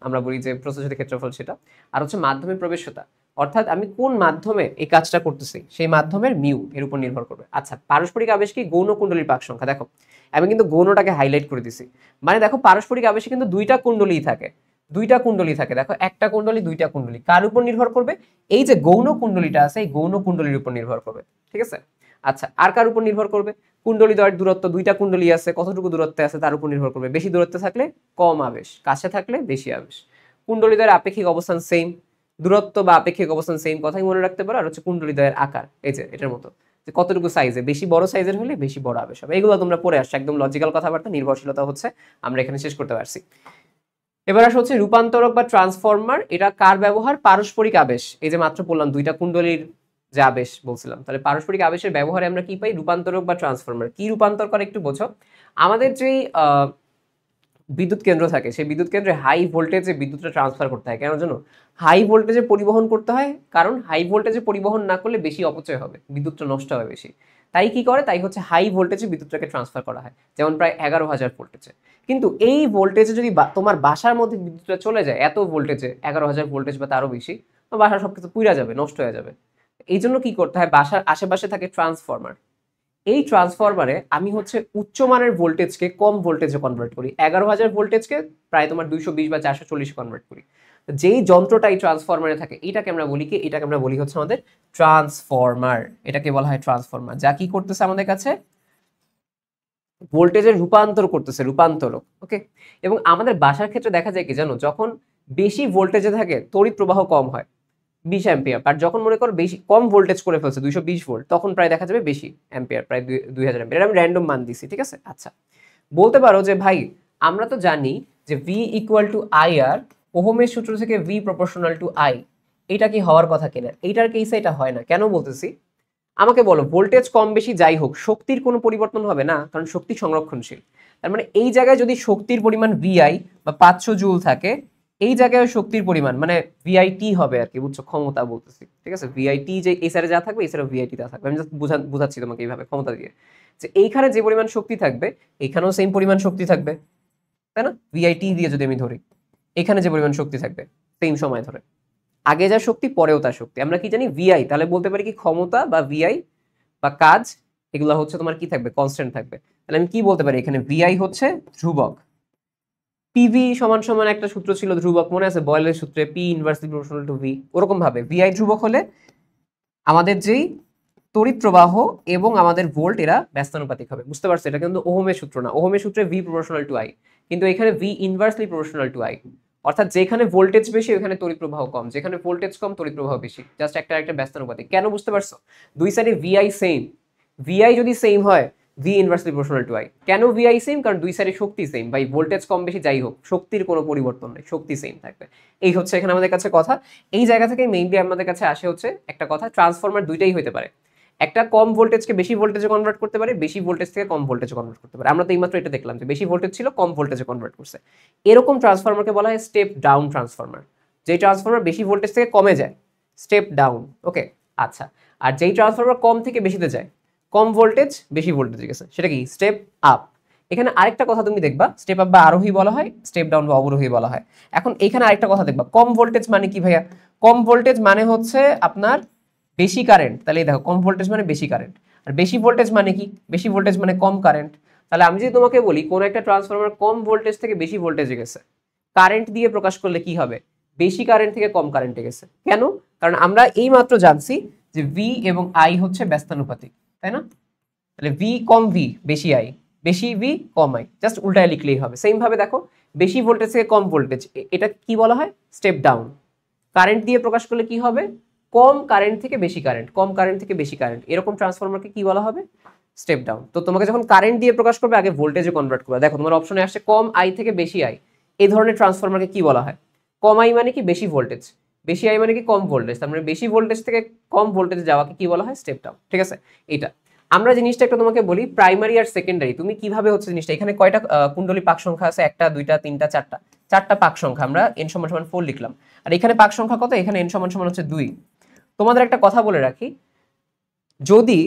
আমরা বলি যে প্রস্থচ্ছেদের ক্ষেত্রফল সেটা। আর হচ্ছে মাধ্যমের প্রবেশ্যতা, অর্থাৎ আমি কোন মাধ্যমে এই কাজটা করতেছি সেই মাধ্যমের মিউ এর উপর নির্ভর করবে। আচ্ছা, পারস্পরিক আবেশ কি? গৌণ কুণ্ডলীর পাক সংখ্যা। দেখো আমি কিন্তু গৌণটাকে হাইলাইট করে দিছি, মানে দেখো পারস্পরিক আবেশে কিন্তু দুইটা কুণ্ডলী থাকে, দুইটা কুণ্ডলী থাকে। দেখো একটা কুণ্ডলী, দুইটা কুণ্ডলী, কার উপর নির্ভর করবে? এই যে গৌণ কুণ্ডলীটা আছে এই গৌণ কুণ্ডলীর উপর নির্ভর করবে, ঠিক আছে? আচ্ছা, আর কার উপর নির্ভর করবে? কুণ্ডলী দ্বয়ের দূরত্ব, দুইটা কুণ্ডলী আছে কতটুকু দূরত্বে আছে তার উপর নির্ভর করবে। বেশি দূরত্বে থাকলে কম আবেশ, কাছে থাকলে বেশি আবেশ। কুণ্ডলী দ্বয়ের আপেক্ষিক অবস্থান সেম, দূরত্ব বা আপেক্ষিক অবস্থান সেম, কথাই মনে রাখতে পারো। আর হচ্ছে কুণ্ডলী দ্বয়ের আকার, এই যে এটার মতো, যে কতটুকু সাইজে, বেশি বড় সাইজের হলে বেশি বড় আবেশ হবে। এগুলো তোমরা পড়ে আসছো, একদম লজিক্যাল কথাবার্তা। নির্ভরশীলতা হচ্ছে আমরা এখানে শেষ করতে পারছি। এবার আসা হচ্ছে রূপান্তরক বা ট্রান্সফরমার। এটা কার ব্যবহার? পারস্পরিক আবেশ, এই যে মাত্র বললাম দুইটা কুণ্ডলীর যে আবেশ বলছিলাম, তাহলে পারস্পরিক আবেশের ব্যবহারে আমরা কি পাই? রূপান্তরক বা ট্রান্সফরমার। কি রূপান্তর করে একটু বোঝো। আমাদের যেই বিদ্যুৎ কেন্দ্র থাকে সেই বিদ্যুৎ কেন্দ্রে হাই ভোল্টেজে বিদ্যুৎটা ট্রান্সফার করতে হয়। কেন জানো? হাই ভোল্টেজে পরিবহন করতে হয়, কারণ হাই ভোল্টেজে পরিবহন না করলে বেশি অপচয় হবে, বিদ্যুৎটা নষ্ট হবে বেশি। তাই কি করে? তাই হচ্ছে হাই ভোল্টেজে বিদ্যুৎটাকে ট্রান্সফার করা হয়, যেমন প্রায় 11,000 ভোল্টেজে। কিন্তু এই ভোল্টেজে যদি তোমার বাসার মধ্যে বিদ্যুৎটা চলে যায় এত ভোল্টেজে, 11,000 ভোল্টেজ বা তারও বেশি, বাসার সবকিছু পুড়ে যাবে, নষ্ট হয়ে যাবে। এই জন্য কি করতে হয়? বাসার আশেপাশে থাকে ট্রান্সফরমার। এই ট্রান্সফরমারে আমি হচ্ছে উচ্চমানের ভোল্টেজকে কম ভোল্টেজে কনভার্ট করি, 11,000 ভোল্টেজকে প্রায় তোমার 220 বা 440 কনভার্ট করি। যেই যন্ত্রটা এই ট্রান্সফরমারে থাকে এটাকে আমরা বলি কি? এটাকে আমরা বলি হচ্ছে আমাদের ট্রান্সফরমার। এটাকে বলা হয় ট্রান্সফরমার, যা কি করতেছে আমাদের কাছে? ভোল্টেজের রূপান্তর করতেছে, রূপান্তরক। ওকে। এবং আমাদের বাসার ক্ষেত্রে দেখা যায় কি জানো? যখন বেশি ভোল্টেজে থাকে তড়িৎ প্রবাহ কম হয়, 20 অ্যাম্পিয়ার। আর যখন মনে করো বেশি কম ভোল্টেজ করে ফেলছে 220 ভোল্ট, তখন প্রায় দেখা যাবে বেশি অ্যাম্পিয়ার, প্রায় 2000 অ্যাম্পিয়ার। আমি র্যান্ডম মান দিছি, ঠিক আছে? আচ্ছা, বলতে পারো যে ভাই আমরা তো জানি যে ভি ইকুয়াল টু আই আর, ওহমের সূত্র থেকে ভি প্রপোর্শনাল টু আই। এটা কি হওয়ার কথা কিনা? এইটার কেসে এটা হয় না। কেন বলতেছি আমাকে বলো। ভোল্টেজ কম বেশি যাই হোক শক্তির কোনো পরিবর্তন হবে না, কারণ শক্তি সংরক্ষণশীল। তার মানে এই জায়গায় যদি শক্তির পরিমাণ ভিআই বা 500 জুল থাকে, এই জায়গায় শক্তির পরিমাণ মানে ভিআইটি হবে আর কি, বুঝছো? ক্ষমতা বলতেছি, ঠিক আছে? ভিআইটি যে এই সাইডে যা থাকবে এই সাইডে ভিআইটি তা থাকবে। আমি জাস্ট বুঝাচ্ছি তোমাকে এইভাবে ক্ষমতা দিয়ে, যে এইখানে যে পরিমাণ শক্তি থাকবে এখানেও সেম পরিমাণ শক্তি থাকবে, তাই না? ভিআইটি দিয়ে যদি আমি ধরি, এখানে যে পরিমাণ শক্তি থাকবে সেম সময় ধরে, আগে যা শক্তি পরেও তার শক্তি। আমরা কি জানি? ভিআই। তাহলে বলতে পারি কি ক্ষমতা বা ভিআই বা কাজ, এগুলো হচ্ছে তোমার কি থাকবে? কনস্ট্যান্ট থাকবে। তাহলে আমি কি বলতে পারি? এখানে ভিআই হচ্ছে ধ্রুবক। পিভি সমান সমান একটা সূত্র ছিল ধ্রুবক, মনে আছে? বয়েলের সূত্রে P inversely proportional to V. ওরকম ভাবে ভিআই ধ্রুবক হলে আমাদের যেই তড়িৎ প্রবাহ এবং আমাদের ভোল্ট এরা ব্যস্তানুপাতিক হবে। বুঝতে পারছো? এটা কিন্তু ওহমের সূত্র না। ওহমের সূত্রে ভি প্রপোর্শনাল টু আই, কিন্তু এখানে V inversely proportional to I. অর্থাৎ যেখানে ভোল্টেজ বেশি ওখানে তড়িৎ প্রবাহ কম, যেখানে ভোল্টেজ কম তড়িৎ প্রবাহ বেশি। জাস্ট একটা একটা ব্যস্তানুপাতিক। কেন? বুঝতে পারছো? দুই সাইডে ভিআই সেম। ভিআই যদি সেম হয় V inversely proportional to I. কেন ভিআই সেম? কারণ দুই সাইডে শক্তি সেম। ভাই ভোল্টেজ কম বেশি যাই হোক শক্তির কোনো পরিবর্তন নেই, শক্তি সেম থাকবে। এই হচ্ছে এখানে আমাদের কাছে কথা। এই জায়গা থেকে মেইনলি আমাদের কাছে আসে হচ্ছে একটা কথা, ট্রান্সফরমার দুইটাই হতে পারে। একটা কম ভোল্টেজকে বেশি ভোল্টেজে কনভার্ট করতে পারে, বেশি ভোল্টেজ থেকে কম ভোল্টেজে কনভার্ট করতে পারে। আমরা তো এইমাত্র এটা দেখলাম যে বেশি ভোল্টেজ ছিল কম ভোল্টেজে কনভার্ট করছে। এরকম ট্রান্সফরমারকে বলা হয় স্টেপ ডাউন ট্রান্সফরমার। যেই ট্রান্সফরমার বেশি ভোল্টেজ থেকে কমে যায়, স্টেপ ডাউন। ওকে, আচ্ছা। আর যেই ট্রান্সফরমার কম থেকে বেশিতে যায়, কম ভোল্টেজ বেশি ভোল্টেজে গেছে, সেটা কি? Step up. এখানে আরেকটা কথা তুমি দেখবা, স্টেপ আপ বা আরোহী বলা হয়, স্টেপ ডাউন বা অবরোহী বলা হয়। এখন এখানে আরেকটা কথা দেখবা, কম ভোল্টেজ মানে কি ভাইয়া? কম ভোল্টেজ মানে হচ্ছে আপনার বেশি কারেন্ট। তাহলে দেখো কম ভোল্টেজ মানে বেশি কারেন্ট। আর বেশি ভোল্টেজ মানে কি? বেশি ভোল্টেজ মানে কম কারেন্ট। তাহলে আমি যদি তোমাকে বলি কোন একটা ট্রান্সফরমার কম ভোল্টেজ থেকে বেশি ভোল্টেজে গেছে, কারেন্ট দিয়ে প্রকাশ করলে কি হবে? বেশি কারেন্ট থেকে কম কারেন্টে গেছে। কেন? কারণ আমরা এই মাত্র জানছি যে ভি এবং আই হচ্ছে ব্যস্তানুপাতিক, তাই না? তাহলে ভি কম ভি বেশি আই, বেশি ভি কম আই, জাস্ট উল্টায় লিখলেই হবে। সেম ভাবে দেখো, বেশি ভোল্টেজ থেকে কম ভোল্টেজ, এটা কি বলা হয়? Step down. কারেন্ট দিয়ে প্রকাশ করলে কি হবে? কম কারেন্ট থেকে বেশি কারেন্ট, কম কারেন্ট থেকে বেশি কারেন্ট, এরকম ট্রান্সফরমারকে কি বলা হবে? Step down. তো তোমাকে যখন কারেন্ট দিয়ে প্রকাশ করবে আগে ভোল্টেজে কনভার্ট করবে। দেখো তোমার অপশনে আসছে কম আই থেকে বেশি আই, এই ধরনের ট্রান্সফরমারকে কি বলা হয়? কম আই মানে কি? বেশি ভোল্টেজ। বেশি আই মানে কি? কম ভোল্টেজ। তার মানে বেশি ভোল্টেজ থেকে কম ভোল্টেজে যাওয়াকে কি বলা হয়? Step down. ঠিক আছে, এটা আমরা জিনিসটা একটা তোমাকে বলি, প্রাইমারি আর সেকেন্ডারি তুমি কিভাবে হচ্ছে জিনিসটা। এখানে কয়টা কুণ্ডলী পাক সংখ্যা আছে? একটা, দুইটা, তিনটা, চারটা। চারটা পাক সংখ্যা, আমরা n সমান সমান 4 লিখলাম। আর এখানে পাক সংখ্যা কত? এখানে n সমান সমান হচ্ছে 2। তোমাদের একটা কথা বলে রাখি, যদি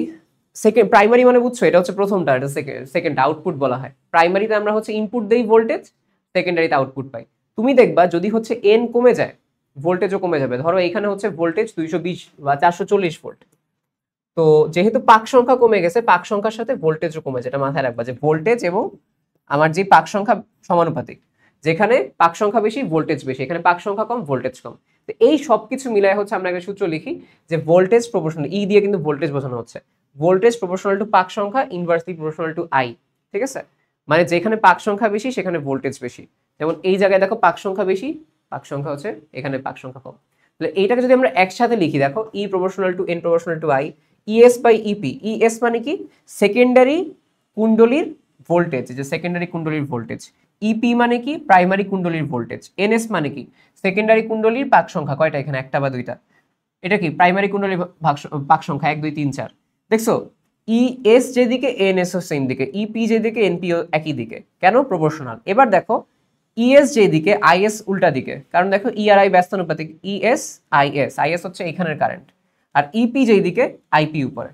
সেকেন্ড প্রাইমারি মানে বুঝছো, এটা হচ্ছে প্রথমটা, এটা সেকেন্ড আউটপুট বলা হয়। প্রাইমারিতে আমরা হচ্ছে ইনপুট দেই ভোল্টেজ, সেকেন্ডারিতে আউটপুট পাই। তুমি দেখবা যদি হচ্ছে n কমে যায়, ভোল্টেজও কমে যাবে। ধরো এখানে হচ্ছে ভোল্টেজ 220 বা 440 ভোল্ট, তো যেহেতু পাক সংখ্যা কমে গেছে, পাক সংখ্যার সাথে ভোল্টেজও কমে যায়। এটা মাথায় রাখবা যে ভোল্টেজ এবং আমার যে পাক সংখ্যা সমানুপাতিক। যেখানে পাক সংখ্যা বেশি ভোল্টেজ বেশি, এখানে পাক সংখ্যা কম ভোল্টেজ কম। তো এই সবকিছু মিলায় হচ্ছে আমরা একটা সূত্র লিখি যে ভোল্টেজ প্রপোর্শনাল, ই দিয়ে কিন্তু ভোল্টেজ বোঝানো হচ্ছে, ভোল্টেজ প্রপোর্শনাল টু পাক সংখ্যা ইনভার্সলি প্রপোর্শনাল টু আই। ঠিক আছে, মানে যেখানে পাক সংখ্যা বেশি সেখানে ভোল্টেজ বেশি। যেমন এই জায়গায় দেখো পাক সংখ্যা বেশি, পাক সংখ্যা হচ্ছে এখানে পাক সংখ্যা কম। তাহলে এইটাকে যদি আমরা একসাথে লিখি, দেখো E proportional to N proportional to I, ES by EP. ES মানে কি? সেকেন্ডারি কুণ্ডলীর ভোল্টেজ, যে সেকেন্ডারি কুণ্ডলীর ভোল্টেজ। ইপি মানে কি? প্রাইমারি কুণ্ডলীর ভোল্টেজ। এনএস মানে কি? সেকেন্ডারি কুণ্ডলীর পাক সংখ্যা। কয়টা এখানে? একটা বা দুইটা। এটা কি? প্রাইমারি কুণ্ডলীর পাক সংখ্যা 1 2 3 4। দেখছো, ইএস যেদিকে এনএস ও সেম দিকে, ইপি যেদিকে এনপিও একই দিকে। কেন? প্রপোর্শনাল। এবার দেখো ইএস যেদিকে, আইএস উল্টা দিকে, কারণ দেখো ই আর আই ব্যস্তানুপাতিক। ইএস আইএস, আইএস হচ্ছে এখানের কারেন্ট, আর ইপি যেদিকে, আইপি উপরে।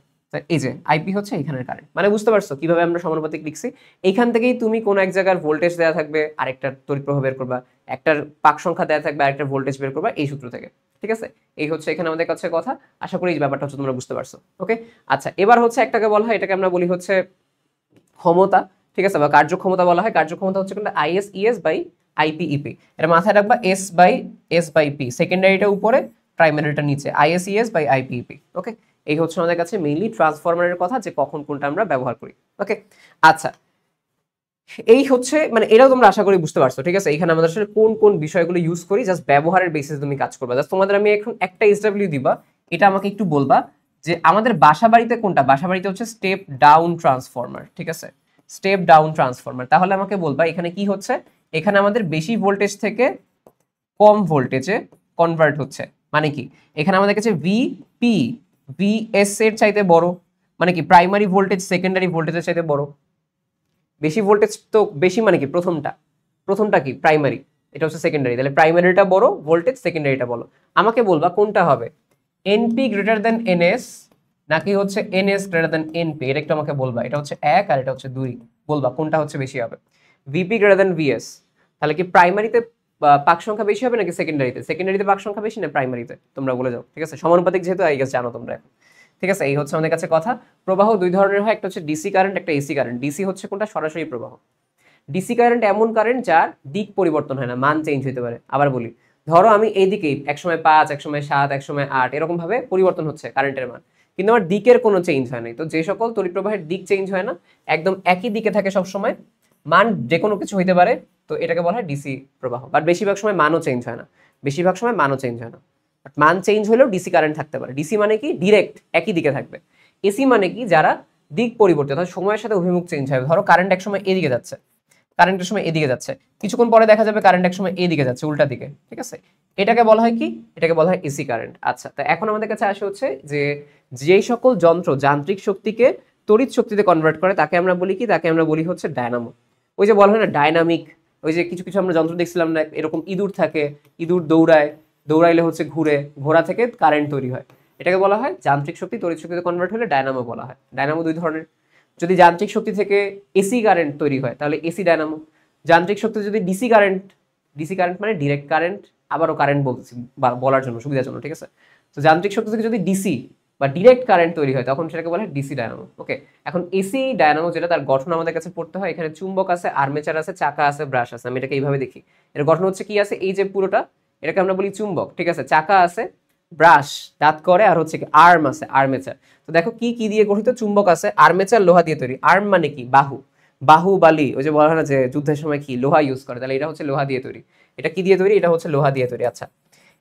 এই যে আইপি হচ্ছে এখানের কারেন্ট। মানে বুঝতে পারছো কিভাবে আমরা সমানুপাতিক লিখছি? এইখান থেকেই তুমি কোন এক জায়গার ভোল্টেজ দেওয়া থাকবে, আরেকটার তড়িৎ প্রবাহ বের করবা, একটার পাক সংখ্যা দেওয়া থাকবে, আরেকটার ভোল্টেজ বের করবা, এই সূত্র থেকে। ঠিক আছে, এই হচ্ছে এখানে আমাদের কাছে কথা। আশা করি এই ব্যাপারটা হচ্ছে তোমরা বুঝতে পারছো। ওকে, আচ্ছা, এবার হচ্ছে একটাকে বলা হয়, এটাকে আমরা বলি হচ্ছে ক্ষমতা। ঠিক আছে, বা কার্যক্ষমতা বলা হয়। কার্যক্ষমতা হচ্ছে কোনটা? IS ES by IP EP. এটা মাথায় রাখবা, এস বাই পি, সেকেন্ডারিটা উপরে, প্রাইমারিটা নিচে, IS ES by IP EP. Okay, এই হচ্ছে আমাদের কাছে মেইনলি ট্রান্সফরমারের কথা, যে কখন কোনটা আমরা ব্যবহার করি। ওকে, আচ্ছা, এই হচ্ছে মানে এটাও তোমরা আশা করি বুঝতে পারছো। ঠিক আছে, এখানে আমাদের আসলে কোন কোন বিষয়গুলো ইউজ করি, জাস্ট ব্যবহারের বেসিসে তুমি কাজ করবা। জাস্ট তোমাদের আমি এখন একটা এসডব্লিউ দিবা, এটা আমাকে একটু বলবা যে আমাদের বাসা বাড়িতে কোনটা? বাসা বাড়িতে হচ্ছে স্টেপ ডাউন ট্রান্সফরমার। ঠিক আছে, স্টেপ ডাউন ট্রান্সফরমার। তাহলে আমাকে বলবা এখানে কি হচ্ছে? এখানে আমাদের বেশি ভোল্টেজ থেকে কম ভোল্টেজে কনভার্ট হচ্ছে। মানে কি? এখানে আমাদের কাছে ভিপি ভিএস এর চাইতে বড়, মানে কি প্রাইমারি ভোল্টেজ সেকেন্ডারি ভোল্টেজের চাইতে বড়। বেশি ভোল্টেজ তো বেশি মানে কি? প্রথমটা কি? প্রাইমারি, এটা হচ্ছে সেকেন্ডারি। তাহলে প্রাইমারিটা বড় ভোল্টেজ, সেকেন্ডারিটা বলো। আমাকে বলবা কোনটা হবে, এনপি গ্রেটার দেন এনএস নাকি হচ্ছে এনএস গ্রেটার দেন এনপি। এটা একটু আমাকে বলবা। এটা হচ্ছে 1 আর এটা হচ্ছে 2, বলবা কোনটা হচ্ছে বেশি হবে। ভিপি গ্রেটার দেন ভিএস, তাহলে কি প্রাইমারিতে পাক সংখ্যা বেশি হবে নাকি সেকেন্ডারিতে? সেকেন্ডারিতে পাক সংখ্যা বেশি না প্রাইমারিতে? তোমরা বলে যাও। ঠিক আছে, সমানুপাতিক যেহেতু আই গেস জানো তোমরা এখন। ঠিক আছে, এই হচ্ছে আমাদের কাছে কথা। প্রবাহ দুই ধরনের হয়, একটা হচ্ছে ডিসি কারেন্ট, একটা এসি কারেন্ট। ডিসি হচ্ছে কোনটা? সরাসরি প্রবাহ। ডিসি কারেন্ট এমন কারেন্ট যার দিক পরিবর্তন হয় না, মান চেঞ্জ হতে পারে। আবার বলি, ধরো আমি এইদিকে একসময় 5, একসময় 7, একসময় 8, এরকম ভাবে পরিবর্তন হচ্ছে কারেন্টের মান, কিন্তু আমার দিকের কোনো চেঞ্জ হয় নাই। তো যে সকল তড়িৎ প্রবাহের দিক চেঞ্জ হয় না, একদম একই দিকে থাকে সব সময়, মান যে কোনো কিছু হইতে পারে, তো এটাকে বলা হয় ডিসি প্রবাহ। বাট বেশিরভাগ সময় মানও চেঞ্জ হয় না, বেশিরভাগ সময় মানও চেঞ্জ হয় না। মান চেঞ্জ হলেও ডিসি কারেন্ট থাকতে পারে। ডিসি মানে কি? ডিরেক্ট একই দিকে থাকবে। এসি মানে কি? যারা দিক পরিবর্তিত হয়, সময়ের সাথে অভিমুখ চেঞ্জ হয়। ধরো কারেন্ট এক সময় এদিকে যাচ্ছে, কারেন্টের সময় এদিকে যাচ্ছে, কিছুক্ষণ পরে দেখা যাবে কারেন্ট এক সময় এদিকে যাচ্ছে, উল্টা দিকে। ঠিক আছে, এটাকে বলা হয় কি? এটাকে বলা হয় এসি কারেন্ট। আচ্ছা, তো এখন আমাদের কাছে আসে হচ্ছে যে যেই সকল যন্ত্র যান্ত্রিক শক্তিকে তড়িৎ শক্তিতে কনভার্ট করে তাকে আমরা বলি কি? তাকে আমরা বলি হচ্ছে ডায়নামো। ওই যে বলা হয় না ডাইনামিক, ওই যে কিছু কিছু আমরা যন্ত্র দেখছিলাম না, এরকম ইঁদুর থাকে, ইঁদুর দৌড়ায়, দৌড়াইলে হচ্ছে ঘুরে, ঘোড়া থেকে কারেন্ট তৈরি হয়। এটাকে বলা হয় যান্ত্রিক শক্তি তড়িৎ শক্তিতে কনভার্ট হলে ডায়নামো বলা হয়। ডায়নামো দুই ধরনের। যদি যান্ত্রিক শক্তি থেকে এসি কারেন্ট তৈরি হয় তাহলে এসি ডায়নামো। যান্ত্রিক শক্তি যদি ডিসি কারেন্ট, ডিসি কারেন্ট মানে ডিরেক্ট কারেন্ট, আবারও কারেন্ট বলতেছি বলার জন্য সুবিধার জন্য। ঠিক আছে, তো যান্ত্রিক শক্তি থেকে যদি ডিসি বা ডিরেক্ট কারেন্ট তৈরি হয় তখন সেটাকে বলা হয় ডিসি ডায়নামো। ওকে, এখন এসি ডায়নামো যেটা, তার গঠন আমাদের কাছে পড়তে হয়। এখানে চুম্বক আছে, আর্মেচার আছে, চাকা আছে, ব্রাশ আছে। আমি এটাকে এইভাবে দেখি। এর গঠন হচ্ছে কি আছে, এই যে পুরোটা, এটাকে আমরা বলি চুম্বক, ঠিক আছে। চাকা আছে, ব্রাশ দাঁত করে, আর হচ্ছে কি আর্ম আছে, আর্মেচার। তো দেখো কি কি দিয়ে গঠিত, চুম্বক আছে, আর্মেচার লোহা দিয়ে তৈরি। আর্ম মানে কি, বাহু, বাহুবালি, ওই যে বলা হয় না যে যুদ্ধের সময় কি লোহা ইউজ করে, তাহলে এটা হচ্ছে লোহা দিয়ে তৈরি। এটা কি দিয়ে তৈরি, এটা হচ্ছে লোহা দিয়ে তৈরি। আচ্ছা,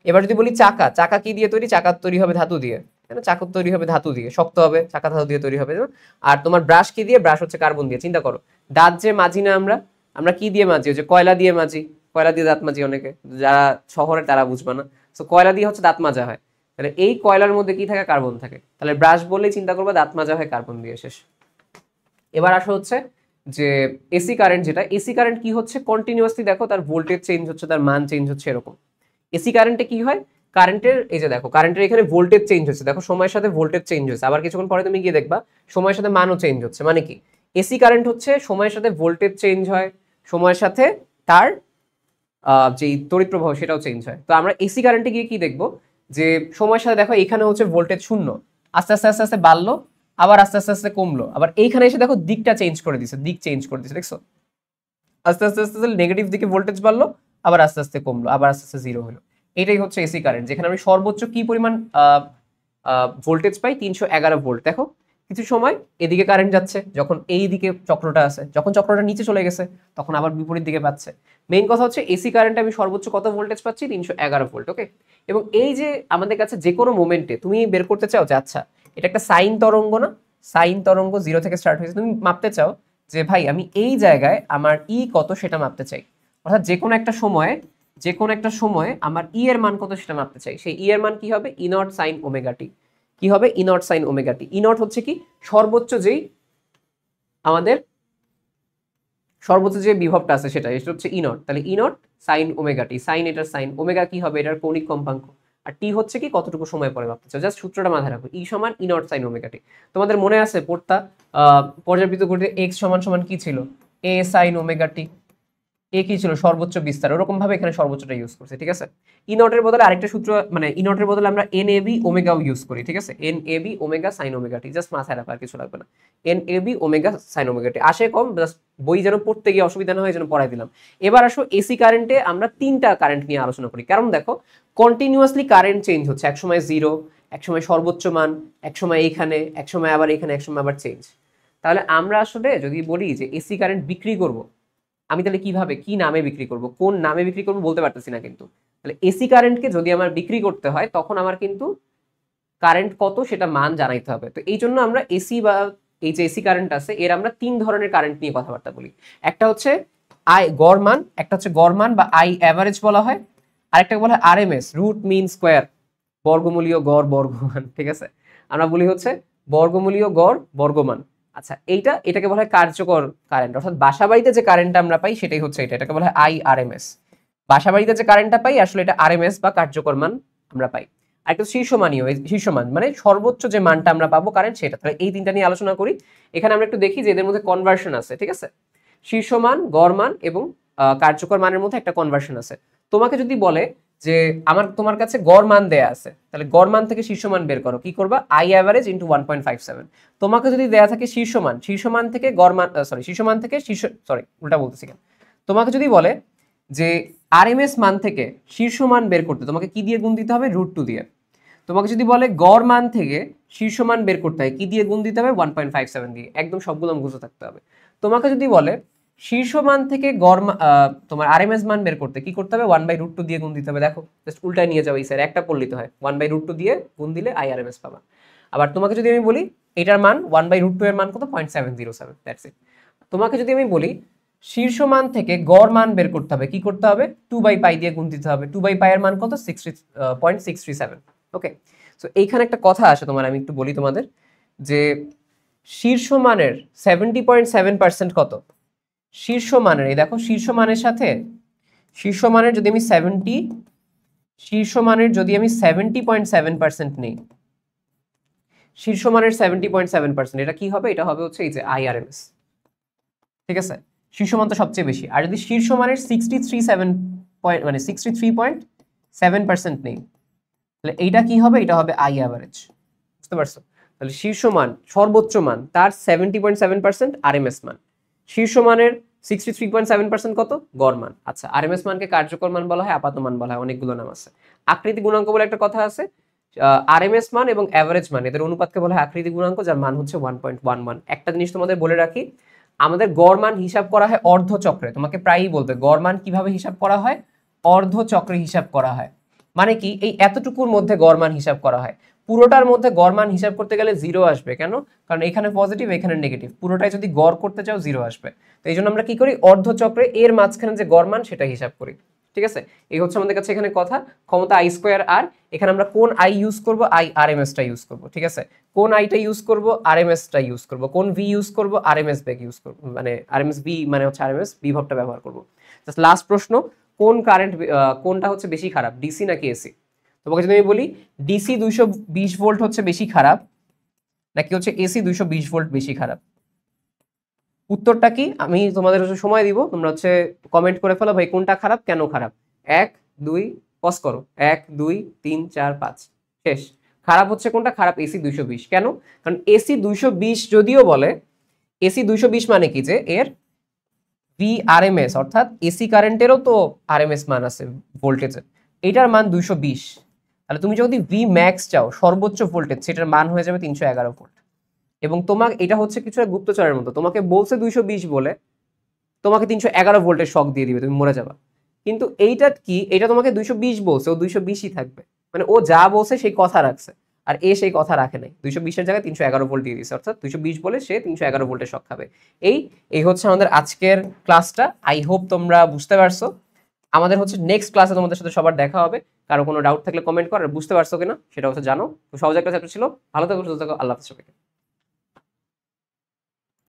এবার যদি বলি চাকা, চাকা কি দিয়ে তৈরি, চাকা তৈরি হবে ধাতু দিয়ে, তাই না? চাকা তৈরি হবে ধাতু দিয়ে, শক্ত হবে, চাকা ধাতু দিয়ে তৈরি হবে, তাই না? আর তোমার ব্রাশ কি দিয়ে, ব্রাশ হচ্ছে কার্বন দিয়ে। চিন্তা করো, দাঁত যে মাজি না আমরা, আমরা কি দিয়ে মাজি, ওই যে কয়লা দিয়ে মাজি, কয়লা দিয়ে দাঁত মাজি অনেকে, যারা শহরে তারা বুঝবে না। তো কয়লা দিয়ে হচ্ছে দাঁত মাজা হয়, তাহলে এই কয়লার মধ্যে কি থাকে, কার্বন থাকে, তাহলে ব্রাশ বললেই চিন্তা করবে দাঁত মাজা হয় কার্বন দিয়ে, শেষ। এবার আসা হচ্ছে যে এসি কারেন্ট, যেটা এসি কারেন্ট কি হচ্ছে, কন্টিনিউয়াসলি দেখো তার ভোল্টেজ চেঞ্জ হচ্ছে, তার মান চেঞ্জ হচ্ছে, এরকম। এসি কারেন্টে কি হয়, কারেন্টের এই যে দেখো কারেন্টের এখানে ভোল্টেজ চেঞ্জ হচ্ছে, দেখো সময়ের সাথে ভোল্টেজ চেঞ্জ হচ্ছে, আবার কিছুক্ষণ পরে তুমি গিয়ে দেখবা সময়ের সাথে মানও চেঞ্জ হচ্ছে। মানে কি, এসি কারেন্ট হচ্ছে সময়ের সাথে ভোল্টেজ চেঞ্জ হয়, সময়ের সাথে তার যে তড়িৎ প্রবাহ সেটাও চেঞ্জ হয়। তো আমরা এসি কারেন্টে গিয়ে কি দেখবো, যে সময়ের সাথে দেখো এখানে হচ্ছে ভোল্টেজ 0, আস্তে আস্তে আস্তে আস্তে বাড়লো, আবার আস্তে আস্তে আস্তে কমলো, আবার এইখানে এসে দেখো দিকটা চেঞ্জ করে দিচ্ছে, দিক চেঞ্জ করে দিচ্ছে, দেখছো? আস্তে আস্তে আস্তে আস্তে নেগেটিভ দিকে ভোল্টেজ বাড়লো, আবার আস্তে আস্তে কমলো, আবার আস্তে আস্তে জিরো হলো। এটাই হচ্ছে এসি কারেন্ট, যেখানে আমি সর্বোচ্চ কি পরিমাণ ভোল্টেজ পাই, 311 ভোল্ট। দেখো কিছু সময় এদিকে কারেন্ট যাচ্ছে, যখন এই দিকে চক্রটা আছে, যখন চক্রটা নিচে চলে গেছে তখন আবার বিপরীত দিকে পাচ্ছে। মেইন কথা হচ্ছে এসি কারেন্টে আমি সর্বোচ্চ কত ভোল্টেজ পাচ্ছি, 311 ভোল্ট, ওকে। এবং এই যে আমাদের কাছে যে কোনো মোমেন্টে তুমি বের করতে চাও যে আচ্ছা এটা একটা সাইন তরঙ্গ না, সাইন তরঙ্গ 0 থেকে স্টার্ট হয়েছে, তুমি মাপতে চাও যে ভাই আমি এই জায়গায় আমার ই কত সেটা মাপতে চাই, অর্থাৎ যে কোনো একটা সময়ে আমার ই এর মান কত সেটা মাপতে চাই, সেই ই এর মান কি হবে, E naught sine omega T. কি হবে, E naught sine omega T. E naught হচ্ছে কি, সর্বোচ্চ আমাদের সর্বোচ্চ যে বিভবটা আছে সেটা হচ্ছে ই নট, তাহলে E naught sine omega T. Sine এটার সাইন, ওমেগা কি হবে, এটার কৌণিক কম্পাঙ্ক, আর টি হচ্ছে কি কতটুকু সময় পরে মাপতে চাও, জাস্ট সূত্রটা মাথায় রাখো, ই সমান ই নট সাইন ওমেগা টি। তোমাদের মনে আছে পড়তা পর্যাবৃত্ত গতিতে এক্স সমান সমান কি ছিল, এ সাইন ওমেগা টি। এ কি ছিল, সর্বোচ্চ বিস্তার, ওরকম ভাবে এখানে সর্বোচ্চটা ইউজ করছে, ঠিক আছে। ই নটের বদলে আরেকটা সূত্র, মানে ই নটের বদলে আমরা এন এ বি ওমেগাও ইউজ করি, ঠিক আছে। N A B omega sine omega T, just মাথায় রাখা, আর কিছু লাগবে না। N A B omega sine omega T আসে কম, জাস্ট বই যেন পড়তে গিয়ে অসুবিধা না হয় যেন পড়াই দিলাম। এবার আসো এসি কারেন্টে আমরা 3টা কারেন্ট নিয়ে আলোচনা করি, কারণ দেখো কন্টিনিউয়াসলি কারেন্ট চেঞ্জ হচ্ছে, একসময় 0, একসময় সর্বোচ্চ মান, একসময় এইখানে, একসময় আবার এখানে, একসময় আবার চেঞ্জ। তাহলে আমরা আসলে যদি বলি যে এসি কারেন্ট বিক্রি করব, আমি তাহলে কিভাবে, কি নামে বিক্রি করব, কোন নামে বিক্রি করব বলতে পারতেছি না। কিন্তু তাহলে এসি কারেন্টকে যদি আমার বিক্রি করতে হয় তখন আমার কিন্তু কারেন্ট কত সেটা মান জানাইতে হবে। তো এই জন্য আমরা এসি বা এই যে এসি কারেন্ট আছে এর আমরা 3 ধরনের কারেন্ট নিয়ে কথাবার্তা বলি। একটা হচ্ছে আই গড় মান, একটা হচ্ছে গড় মান বা আই অ্যাভারেজ বলা হয়, আরেকটা বলা হয় আরএমএস, রুট মিন স্কোয়ার, বর্গমূলীয় গড় বর্গমান, ঠিক আছে। আমরা বলি হচ্ছে বর্গমূলীয় গড় বর্গমান। আচ্ছা এটাকে বলা হয় কার্যকর কারেন্ট, অর্থাৎ বাসাবাড়িতে যে কারেন্টটা আমরা পাই সেটাই হচ্ছে এটাকে বলা হয় আইআরএমএস। বাসাবাড়িতে যে কারেন্টটা পাই আসলে এটা আরএমএস বা কার্যকর মান আমরা পাই। আর একটা শীর্ষমানীয়, শীর্ষমান মানে সর্বোচ্চ যে মানটা আমরা পাবো কারেন্ট সেটা। তাহলে এই 3টা নিয়ে আলোচনা করি। এখানে আমরা একটু দেখি যে এদের মধ্যে কনভার্সন আছে, ঠিক আছে। শীর্ষমান, গড় মান এবং কার্যকর মানের মধ্যে একটা কনভার্সন আছে। তোমাকে যদি বলে যে তোমার কাছে গড় মান দেয়া আছে, তাহলে গড় মান থেকে শীর্ষ মান বের করো, কি করবা, আই অ্যাভারেজ ইনটু 1.57। তোমাকে যদি দেয়া থাকে শীর্ষমান থেকে গড় মান, শীর্ষমান থেকে উল্টা বলতেছি কেন, তোমাকে যদি বলে যে আরএমএস মান থেকে শীর্ষ মান বের করতে তোমাকে কি দিয়ে গুণ দিতে হবে, √2 দিয়ে। তোমাকে যদি বলে গড় মান থেকে শীর্ষ মান বের করতে হয়, কি দিয়ে গুণ দিতে হবে, 1.57 দিয়ে। একদম সবগুলো মুখস্থ থাকতে হবে। তোমাকে যদি বলে শীর্ষ মান থেকে তোমার আরএমএস মান বের করতে কি করতে হবে, 1/√2 দিয়ে গুণ দিতে হবে। দেখো জাস্ট উল্টায় নিয়ে যাও, এই স্যার একটা পড়লিতে হয়, 1/√2 দিয়ে গুণ দিলে আইআরএমএস পাবা। আবার তোমাকে যদি আমি বলি এটার মান 1/√2 এর মান কত, 0.707, দ্যাটস ইট। তোমাকে যদি আমি বলি শীর্ষ মান থেকে গড় মান বের করতে হবে, কি করতে হবে, 2/π দিয়ে গুণ দিতে হবে। 2/π এর মান কত, 0.637। ওকে, সো এইখানে একটা কথা আসে তোমার, আমি একটু বলি তোমাদের যে শীর্ষ মানের 70.7% কত, শীর্ষ মানের, এই দেখো শীর্ষ মানের সাথে শীর্ষ মানের যদি আমি 70.7% নেই, শীর্ষ মানের 70.7% এটা কি হবে, এটা হবে হচ্ছে এই যে আইআরএমএস, ঠিক আছে। শীর্ষ মান তো সবচেয়ে বেশি। আর যদি শীর্ষ মানের 63.7% নেই, তাহলে এইটা কি হবে, এটা হবে আই অ্যাভারেজ, বুঝতে পারছো। তাহলে শীর্ষ মান, সর্বোচ্চ মান তার 70.7% আরএমএস মান, শীর্ষ মানের 63.7% কত? গড় মান। আচ্ছা, আরএমএস মানকে কার্যকর মান বলা হয়, আপাত মান বলা হয়, অনেকগুলো নাম আছে। আকৃতি গুণাঙ্ক বলে একটা কথা আছে। আরএমএস মান এবং অ্যাভারেজ মান এদের অনুপাতকে বলা হয় আকৃতি গুণাঙ্ক, যার মান হচ্ছে 1.11। একটা জিনিস তোমাদের বলে রাখি, আমাদের গড় মান হিসাব করা হয় অর্ধচক্রে। তোমাকে প্রায়ই বলবে গড় মান কিভাবে হিসাব করা হয়? অর্ধচক্রে হিসাব করা হয়। মানে কি, এই এতটুকুর মধ্যে গড় মান হিসাব করা হয়। পুরোটার মধ্যে গড় মান হিসাব করতে গেলে জিরো আসবে। কেন? কারণ এখানে পজিটিভ, এখানে নেগেটিভ, পুরোটাই যদি গড় করতে চাও জিরো আসবে। তো এই জন্য আমরা কি করি, অর্ধচক্রে এর মাঝখানে যে গড় মান সেটা হিসাব করি। ঠিক আছে, এই হচ্ছে আমাদের কাছে এখানে কথা। ক্ষমতা আই স্কোয়ার আর, এখানে আমরা কোন আই ইউজ করব? আই আরএমএস টা ইউজ করব। ঠিক আছে, কোন আইটা ইউজ করব? আরএমএস টা ইউজ করব। কোন ভি ইউজ করব? আরএমএস বেগ ইউজ করব, মানে আরএমএস ভি মানে হচ্ছে আরএমএস বিভবটা ব্যবহার করব। জাস্ট লাস্ট প্রশ্ন, কোন কারেন্ট কোনটা হচ্ছে বেশি খারাপ, ডিসি নাকি এসি? তোমাকে যদি আমি বলি ডিসি 220 ভোল্ট হচ্ছে বেশি খারাপ, নাকি হচ্ছে এসি 220 ভোল্ট বেশি খারাপ, উত্তরটা কি? আমি তোমাদের হচ্ছে সময় দিব, তোমরা হচ্ছে কমেন্ট করে ফেলো ভাই কোনটা খারাপ, কেন খারাপ। 1 2 পজ করো, 1 2 3 4 5 শেষ। খারাপ হচ্ছে কোনটা? খারাপ এসি 220। কেন? কারণ এসি 220 যদিও বলে, এসি 220 মানে কি, যে এর ভি আরএমএস অর্থাৎ এসি কারেন্টেরও তো আরএমএস মান আছে ভোল্টেজের, এটার মান 220। তাহলে তুমি যদি ভি ম্যাক্স চাও, সর্বোচ্চ ভোল্টেজ, সেটার মান হয়ে যাবে 311 ভোল্ট। এবং তোমার এটা হচ্ছে কিছু গুপ্তচরের মতো, তোমাকে বলছে 220 বলে তোমাকে 311 ভোল্টের শক দিয়ে দিবে, তুমি মরে যাবা। কিন্তু এইটা কি, এটা তোমাকে 220 বলছে, ও 220ই থাকবে, মানে ও যা বলছে সেই কথা রাখছে। আর এ সেই কথা রাখে নাই, 220-এর জায়গায় 311 ভোল্ট দিয়ে দিচ্ছে, অর্থাৎ 220 বলে সে 311 ভোল্টের শক খাবে। এই এই হচ্ছে আমাদের আজকের ক্লাসটা। আই হোপ তোমরা বুঝতে পারছো। আমাদের হচ্ছে নেক্সট ক্লাসে তোমাদের সাথে সবার দেখা হবে। কারো কোনো ডাউট থাকলে কমেন্ট কর, আর বুঝতে পারছো কিনা সেটা হচ্ছে জানো। তো সহজ একটা চ্যাপ্টার ছিল। ভালো থাকো, সুস্থ থাকো, আল্লাহ হাফেজ সবাইকে।